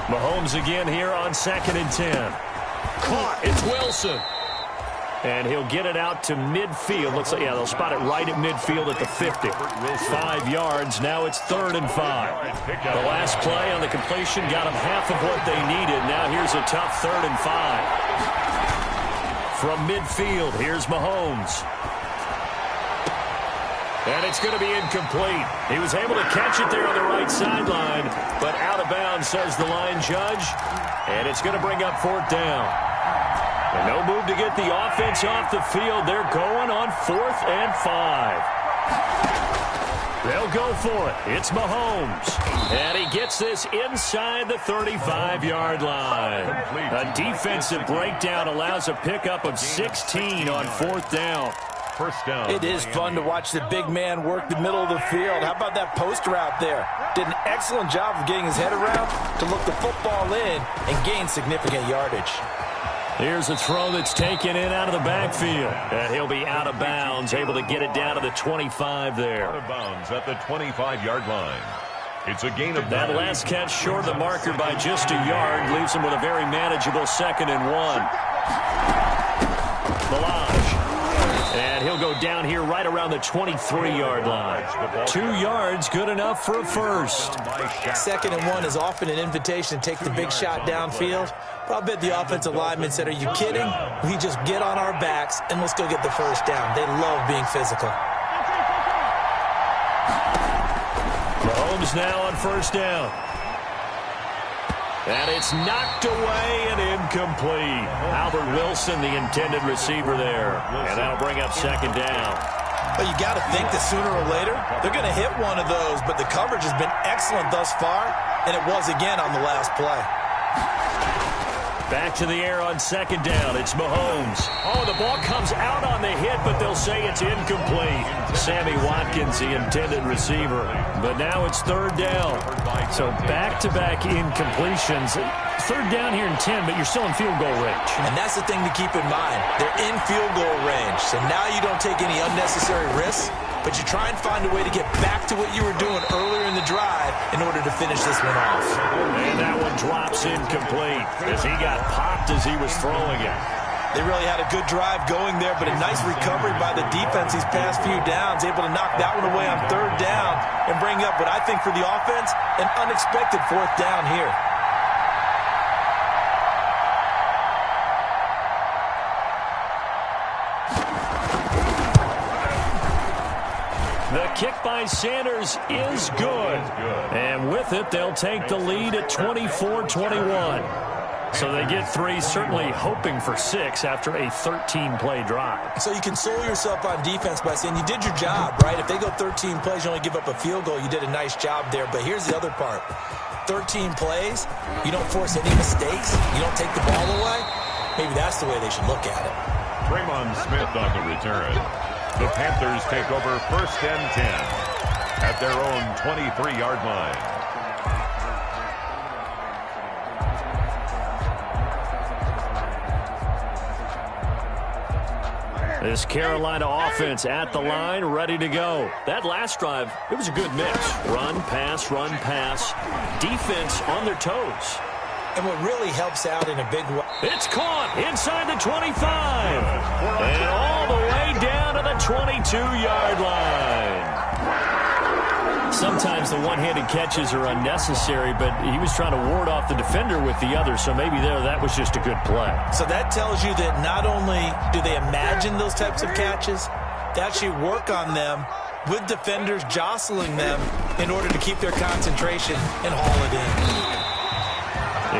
Mahomes again here on 2nd and 10. Caught. It's Wilson. And he'll get it out to midfield. Looks like, yeah, they'll spot it right at midfield at the 50. 5 yards. Now it's 3rd and 5. The last play on the completion got them half of what they needed. Now here's a tough 3rd and 5. From midfield, here's Mahomes. And it's going to be incomplete. He was able to catch it there on the right sideline, but out of bounds, says the line judge. And it's going to bring up 4th down. And no move to get the offense off the field. They're going on 4th and 5. They'll go for it. It's Mahomes. And he gets this inside the 35-yard line. A defensive breakdown allows a pickup of 16 on 4th down. First down. It is fun to watch the big man work the middle of the field. How about that post route there? Did an excellent job of getting his head around to look the football in and gain significant yardage. Here's a throw that's taken in out of the backfield. And he'll be out of bounds, able to get it down to the 25 there. Out of bounds at the 25-yard line. It's a gain of that last catch short of the marker by just a yard leaves him with a very manageable 2nd and 1. Balaj. And he'll go down here right around the 23-yard line. 2 yards, good enough for a first. 2nd and 1 is often an invitation to take the big shot downfield. But I'll bet the offensive lineman said, are you kidding? We just get on our backs and let's go get the first down. They love being physical. Mahomes now on 1st down. And it's knocked away and incomplete. Albert Wilson, the intended receiver there. And that'll bring up 2nd down. But you got to think that sooner or later, they're going to hit one of those. But the coverage has been excellent thus far, and it was again on the last play. Back to the air on 2nd down. It's Mahomes. Oh, the ball comes out on the hit, but they'll say it's incomplete. Sammy Watkins, the intended receiver. But now it's 3rd down. So back-to-back incompletions. 3rd down here in 10, but you're still in field goal range. And that's the thing to keep in mind. They're in field goal range. So now you don't take any unnecessary risks, but you try and find a way to get back to what you were doing earlier in the drive in order to finish this one off. And that one drops incomplete as he got popped as he was throwing it. They really had a good drive going there, but a nice recovery by the defense these past few downs, able to knock that one away on 3rd down and bring up what I think for the offense, an unexpected 4th down here. The kick by Sanders is good. And with it, they'll take the lead at 24-21. So they get 3, certainly hoping for 6 after a 13-play drive. So you console yourself on defense by saying you did your job, right? If they go 13 plays, you only give up a field goal, you did a nice job there. But here's the other part. 13 plays, you don't force any mistakes, you don't take the ball away. Maybe that's the way they should look at it. Draymond Smith on the return. The Panthers take over 1st and 10 at their own 23-yard line. This Carolina offense at the line, ready to go. That last drive, it was a good mix. Run, pass, defense on their toes. And what really helps out in a big way. It's caught inside the 25. And all the way down to the 22-yard line. Sometimes the one-handed catches are unnecessary, but he was trying to ward off the defender with the other, so maybe that was just a good play. So that tells you that not only do they imagine those types of catches, they actually work on them with defenders jostling them in order to keep their concentration and haul it in.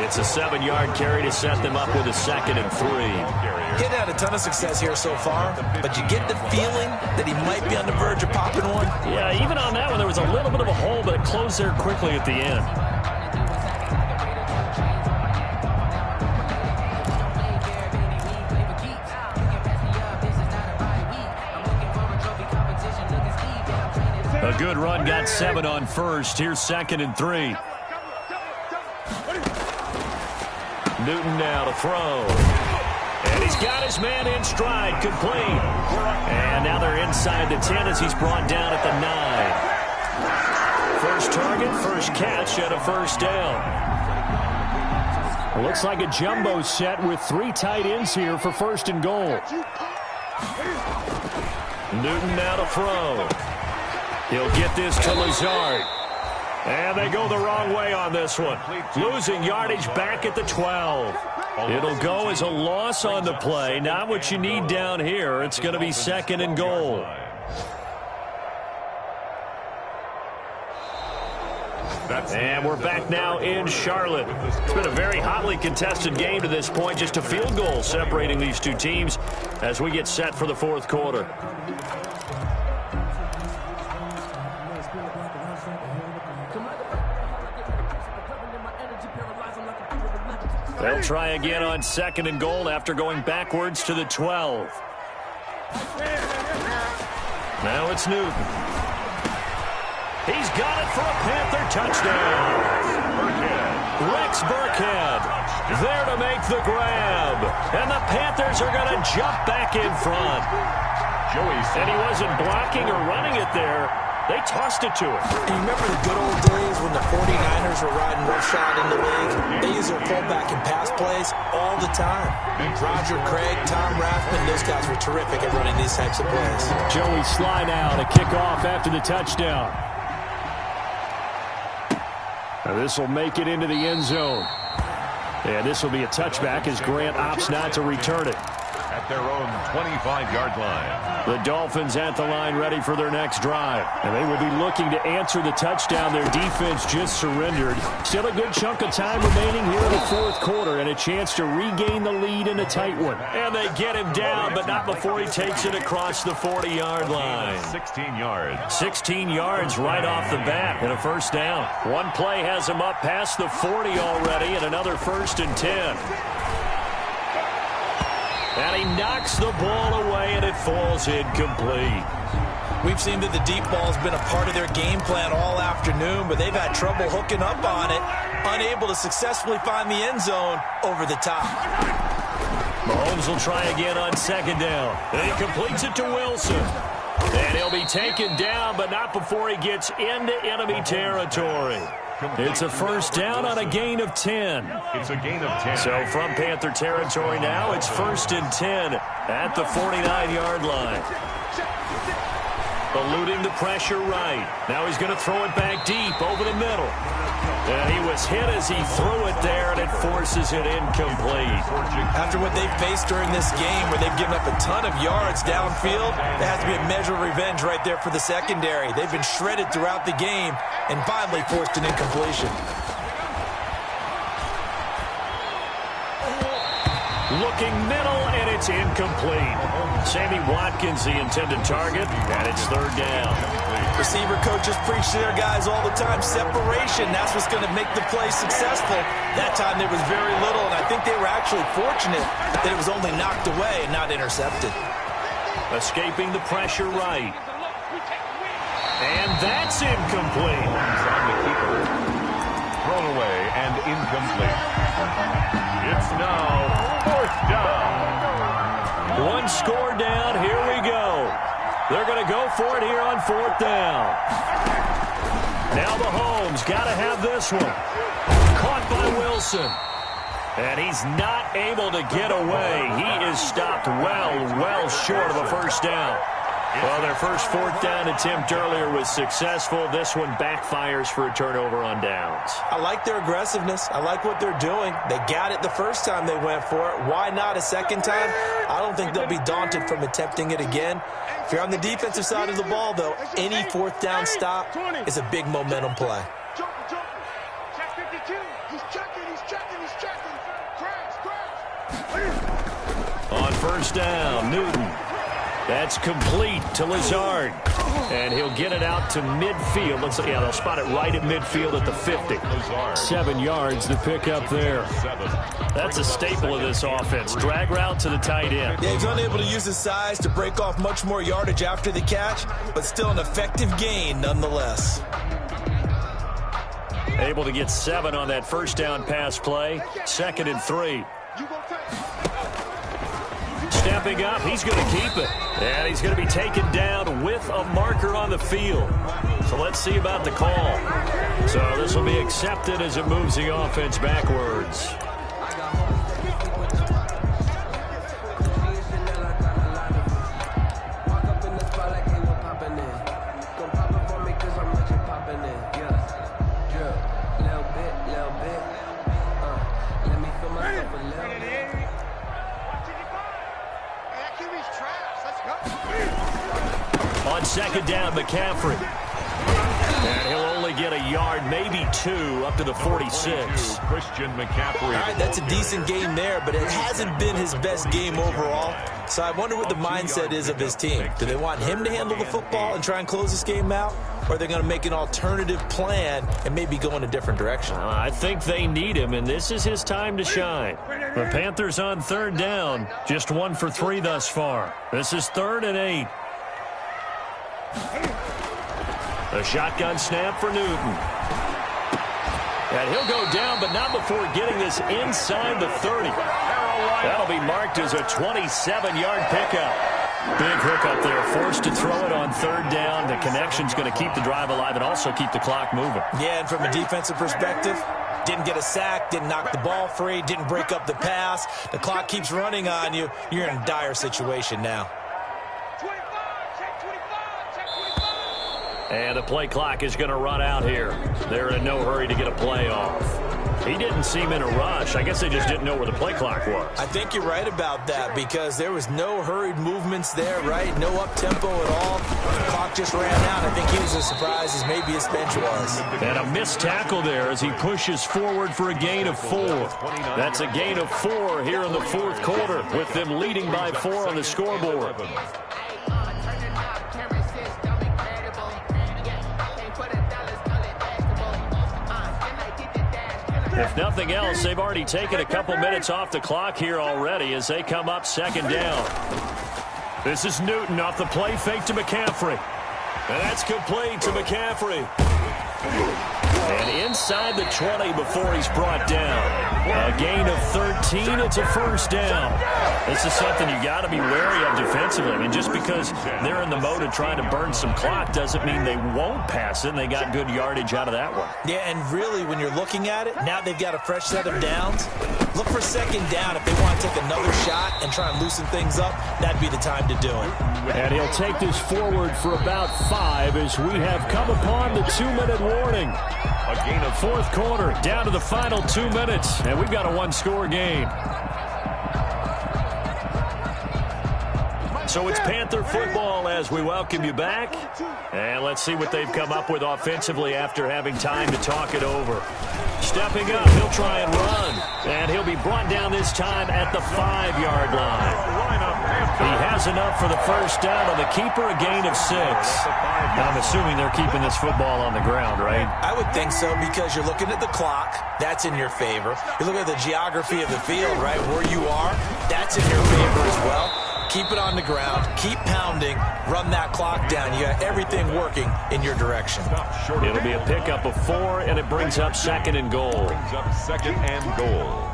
It's a 7-yard carry to set them up with a 2nd and 3. Getting had a ton of success here so far, but you get the feeling that he might be on the verge of popping one. Yeah, even on that one, there was a little bit of a hole, but it closed there quickly at the end. A good run got 7 on first. Here's 2nd and 3. Newton now to throw. And he's got his man in stride, complete. And now they're inside the 10 as he's brought down at the 9. First target, first catch, and a first down. Well, looks like a jumbo set with 3 tight ends here for 1st and goal. Newton now to throw. He'll get this to Lazard. And they go the wrong way on this one. Losing yardage back at the 12. It'll go as a loss on the play. Not what you need down here. It's going to be 2nd and goal. And we're back now in Charlotte. It's been a very hotly contested game to this point. Just a field goal separating these two teams as we get set for the 4th quarter. They'll try again on 2nd and goal after going backwards to the 12. Now it's Newton. He's got it for a Panther touchdown. Rex Burkhead there to make the grab. And the Panthers are going to jump back in front. And he wasn't blocking or running it there. They tossed it to him. And you remember the good old days when the 49ers were riding roughshod in the league? They used their pullback and pass plays all the time. Roger Craig, Tom Rathman, those guys were terrific at running these types of plays. Joey Sly now to kick off after the touchdown. Now this will make it into the end zone. And this will be a touchback as Grant opts not to return it. At their own 25-yard line. The Dolphins at the line ready for their next drive. And they will be looking to answer the touchdown their defense just surrendered. Still a good chunk of time remaining here in the 4th quarter and a chance to regain the lead in a tight one. And they get him down, but not before he takes it across the 40-yard line. 16 yards. 16 yards right off the bat and a first down. One play has him up past the 40 already and another 1st and 10. And he knocks the ball away, and it falls incomplete. We've seen that the deep ball has been a part of their game plan all afternoon, but they've had trouble hooking up on it, unable to successfully find the end zone over the top. Mahomes will try again on 2nd down. And he completes it to Wilson. And he'll be taken down, but not before he gets into enemy territory. It's a first down on a gain of 10. It's a gain of 10. So from Panther territory now, it's 1st and 10 at the 49-yard line. Eluding the pressure right. Now he's going to throw it back deep over the middle. And he was hit as he threw it there, and it forces it incomplete. After what they've faced during this game, where they've given up a ton of yards downfield, there has to be a measure of revenge right there for the secondary. They've been shredded throughout the game and finally forced an incompletion. Looking middle, and it's incomplete. Sammy Watkins, the intended target, and it's 3rd down. Receiver coaches preach to their guys all the time. Separation, that's what's going to make the play successful. That time there was very little, and I think they were actually fortunate that it was only knocked away and not intercepted. Escaping the pressure right. And that's incomplete. On the keeper. Thrown away and incomplete. It's now 4th down. One score down. Here we go. They're going to go for it here on 4th down. Now Mahomes got to have this one. Caught by Wilson. And he's not able to get away. He is stopped well short of a first down. Well, their first 4th down attempt earlier was successful. This one backfires for a turnover on downs. I like their aggressiveness. I like what they're doing. They got it the first time they went for it. Why not a second time? I don't think they'll be daunted from attempting it again. If you're on the defensive side of the ball, though, any 4th down stop is a big momentum play. On first down, Newton. That's complete to Lazard. And he'll get it out to midfield. Looks like, yeah, they'll spot it right at midfield at the 50. 7 yards to pick up there. That's a staple of this offense. Drag route to the tight end. Yeah, he's unable to use his size to break off much more yardage after the catch, but still an effective gain nonetheless. Able to get 7 on that first down pass play. 2nd and 3. Stepping up, he's going to keep it. And he's going to be taken down with a marker on the field. So let's see about the call. So this will be accepted as it moves the offense backwards. On 2nd down, McCaffrey. And he'll only get a yard, maybe 2, up to the 46. Christian McCaffrey. All right, that's a decent game there, but it hasn't been his best game overall. So I wonder what the mindset is of his team. Do they want him to handle the football and try and close this game out? Or are they going to make an alternative plan and maybe go in a different direction? I think they need him, and this is his time to shine. The Panthers on 3rd down, just 1 for 3 thus far. This is 3rd and 8. A shotgun snap for Newton. And he'll go down, but not before getting this inside the 30. That'll be marked as a 27-yard pickup. Big hookup there, forced to throw it on 3rd down. The connection's going to keep the drive alive and also keep the clock moving. Yeah, and from a defensive perspective, didn't get a sack, didn't knock the ball free, didn't break up the pass. The clock keeps running on you. You're in a dire situation now. And the play clock is going to run out here. They're in no hurry to get a play off. He didn't seem in a rush. I guess they just didn't know where the play clock was. I think you're right about that because there was no hurried movements there, right? No up-tempo at all. The clock just ran out. I think he was as surprised as maybe his bench was. And a missed tackle there as he pushes forward for a gain of 4. That's a gain of 4 here in the 4th quarter with them leading by 4 on the scoreboard. If nothing else, they've already taken a couple minutes off the clock here already as they come up 2nd down. This is Newton off the play fake to McCaffrey. And that's complete to McCaffrey. And inside the 20 before he's brought down. A gain of 13, it's a 1st down. This is something you got to be wary of defensively. I mean, just because they're in the mode of trying to burn some clock doesn't mean they won't pass it, and they got good yardage out of that one. Yeah, and really, when you're looking at it, now they've got a fresh set of downs. Look for 2nd down if they want to take another shot and try and loosen things up. That'd be the time to do it. And he'll take this forward for about 5 as we have come upon the 2-minute warning. A gain of 4th quarter, down to the final 2 minutes, and we've got a 1-score game. So it's Panther football as we welcome you back. And let's see what they've come up with offensively after having time to talk it over. Stepping up, he'll try and run. And he'll be brought down this time at the 5-yard line. He has enough for the 1st down on the keeper, a gain of 6. And I'm assuming they're keeping this football on the ground, right? I would think so because you're looking at the clock. That's in your favor. You look at the geography of the field, right, where you are. That's in your favor as well. Keep it on the ground. Keep pounding. Run that clock down. You got everything working in your direction. It'll be a pickup of 4, and it brings up 2nd and goal. Brings up 2nd and goal.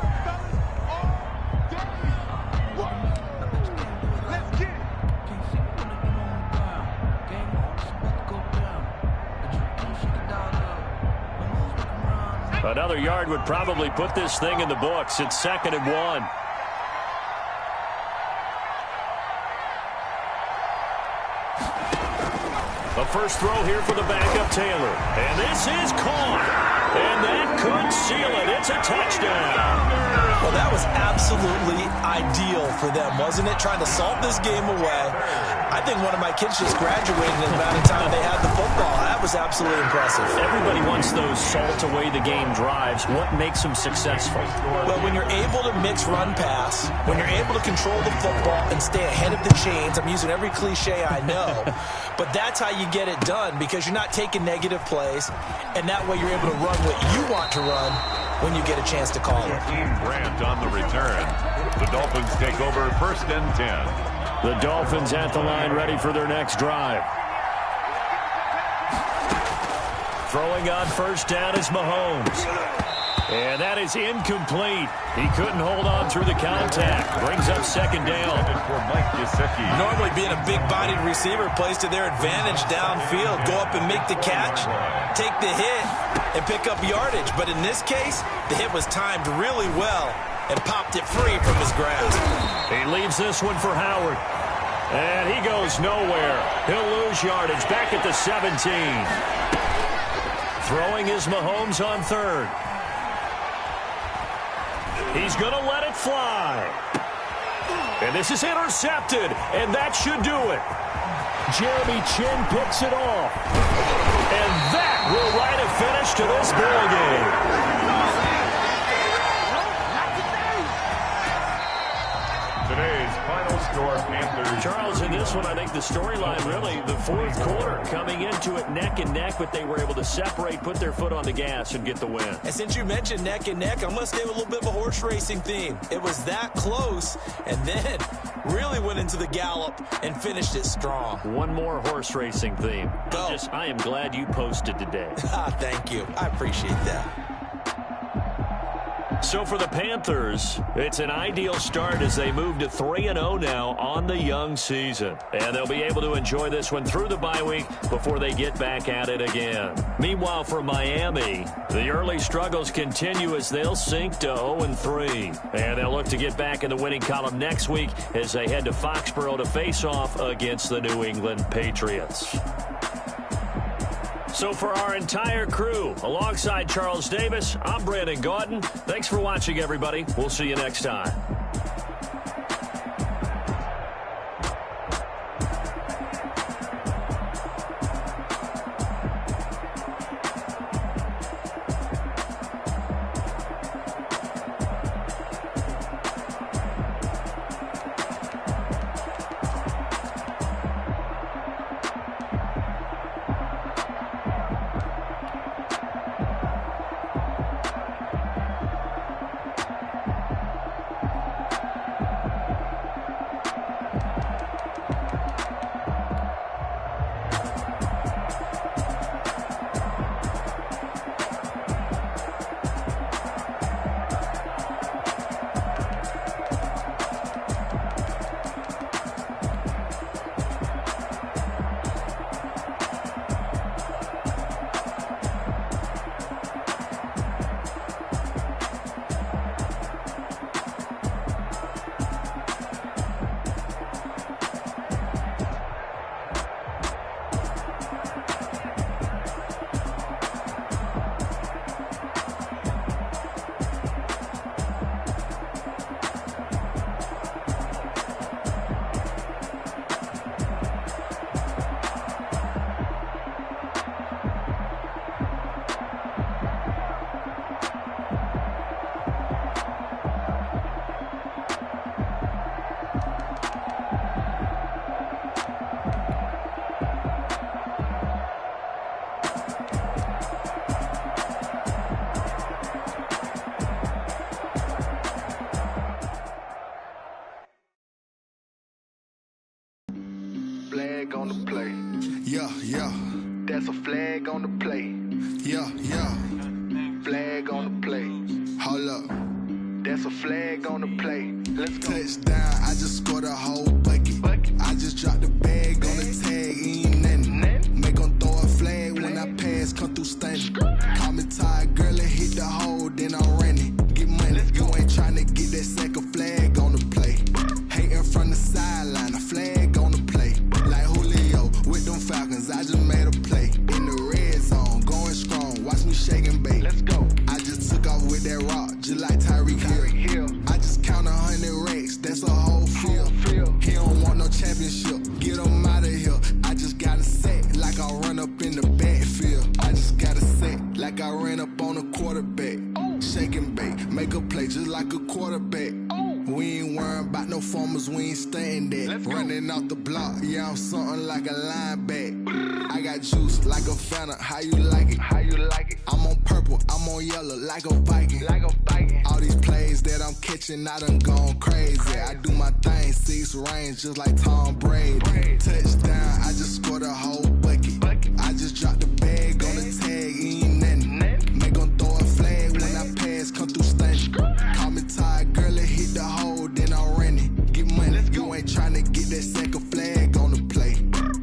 Another yard would probably put this thing in the books. It's 2nd and 1. The first throw here for the backup, Taylor. And this is caught. And that could seal it. It's a touchdown. Well, that was absolutely ideal for them, wasn't it? Trying to salt this game away. I think one of my kids just graduated in the amount of time they had the football. That was absolutely impressive. Everybody wants those salt-away-the-game drives. What makes them successful? Well, when you're able to mix run-pass, when you're able to control the football and stay ahead of the chains, I'm using every cliche I know, but that's how you get it done because you're not taking negative plays, and that way you're able to run what you want to run when you get a chance to call it. Grant on the return. The Dolphins take over 1st and 10. The Dolphins at the line ready for their next drive. Throwing on 1st down is Mahomes. And that is incomplete. He couldn't hold on through the contact. Brings up 2nd down. Normally being a big-bodied receiver plays to their advantage downfield. Go up and make the catch, take the hit, and pick up yardage. But in this case, the hit was timed really well and popped it free from his grasp. He leaves this one for Howard. And he goes nowhere. He'll lose yardage back at the 17. Throwing is Mahomes on 3rd. He's going to let it fly. And this is intercepted, and that should do it. Jeremy Chin picks it off. And that will write a finish to this ball game. Today's final score, Panthers. Charles, in this one, I think the storyline really, the 4th quarter, coming into it neck and neck, but they were able to separate, put their foot on the gas, and get the win. And since you mentioned neck and neck, I'm going to stay with a little bit of a horse racing theme. It was that close, and then really went into the gallop and finished it strong. One more horse racing theme. Go. I am glad you posted today. Thank you. I appreciate that. So for the Panthers, it's an ideal start as they move to 3-0 now on the young season. And they'll be able to enjoy this one through the bye week before they get back at it again. Meanwhile, for Miami, the early struggles continue as they'll sink to 0-3. And they'll look to get back in the winning column next week as they head to Foxborough to face off against the New England Patriots. So for our entire crew, alongside Charles Davis, I'm Brandon Gaudin. Thanks for watching, everybody. We'll see you next time. Flag on the play. Yeah, yeah. That's a flag on the play. Yeah, yeah. Flag on the play. Hold up. That's a flag on the play. Let's go. Touchdown, I just scored a whole bucket. I just dropped the bag on the tag, ain't nothing. Make them throw a flag when I pass, come through stunning. Call me tired, girl, and hit the hole, then I'm running. Get money, you ain't trying to get that second flag on the play. Hating from the sideline, a flag on the play. Like Julio with them Falcons, I just made a play. In the red zone, going strong, watch me shake and bake. Let's go. I just took off with that rock, just like Tyreek Hill. I just count 100 racks, that's a whole field. He don't want no championship, get him out numbers, we ain't staying there. Running off the block, yeah, I'm something like a linebacker. I got juice like a Fanta, how you like it? How you like it? I'm on purple, I'm on yellow, like a Viking. Like a Viking. All these plays that I'm catching, I done gone crazy. I do my thing, 6 range, just like Tom Brady. Touchdown, I just scored a whole bucket. I just dropped the bag on the tag, ain't nothing. Make 'em throw a flag when I pass, come through stunning. Call me tired, girl, it hit the hole, then I ran it. Get money, you ain't tryna get that second flag on the play.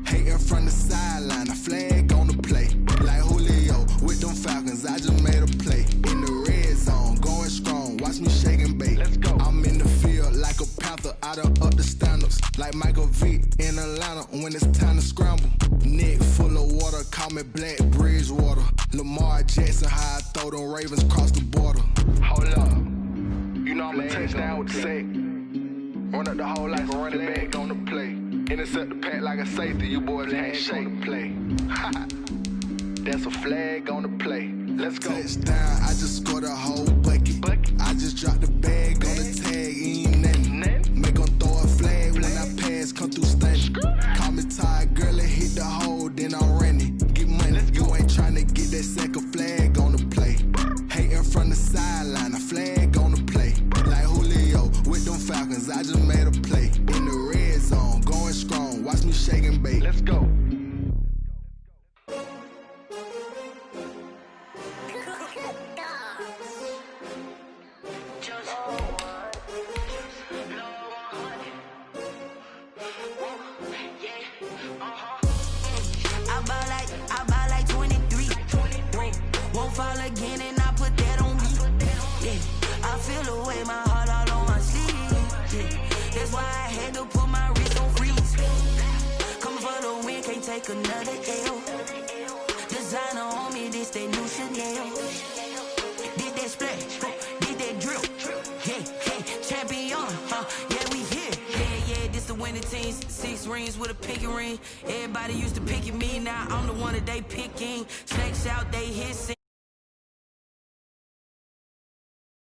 Hating from the sideline, a flag on the play. Like Julio with them Falcons, I just made a play. In the red zone, going strong, watch me shake and bake. I'm in the field like a panther, I done up the standards. Like Michael Vick in Atlanta when it's time to scramble. Neck full of water, call me Black Bridgewater. Lamar Jackson, how I throw them Ravens across the border. Hold up, you know I'm a touchdown with the sack. Run up the hole like a running back on the play. Intercept the pack like a safety, you boys ain't shake. Play. That's a flag on the play. Let's go. Touchdown, I just scored a whole bucket. I just dropped the bag on the tag, ain't nothing. Make 'em throw a flag when I pass, come through stunning. Call me tired, girl, it hit the hole, then I ran it. Get money, you ain't tryna get that second flag on the play. Hating from the sideline, a flag on the play. Like Julio with them Falcons, I just made a play. In the red zone, going strong, watch me shake and bake. Let's go. Fall again and I put that on me. Yeah, I feel away, my heart all on my sleeve. Yeah, that's why I had to put my wrist on freeze. Coming for the win, can't take another L. Designer on me, this that new Chanel. Did that splash, did that drill. Yeah, yeah, champion, yeah, we here. Yeah, this the winning teams. 6 rings with a pinky ring. Everybody used to pick at me, now I'm the one that they picking. Snakes out, they hissing.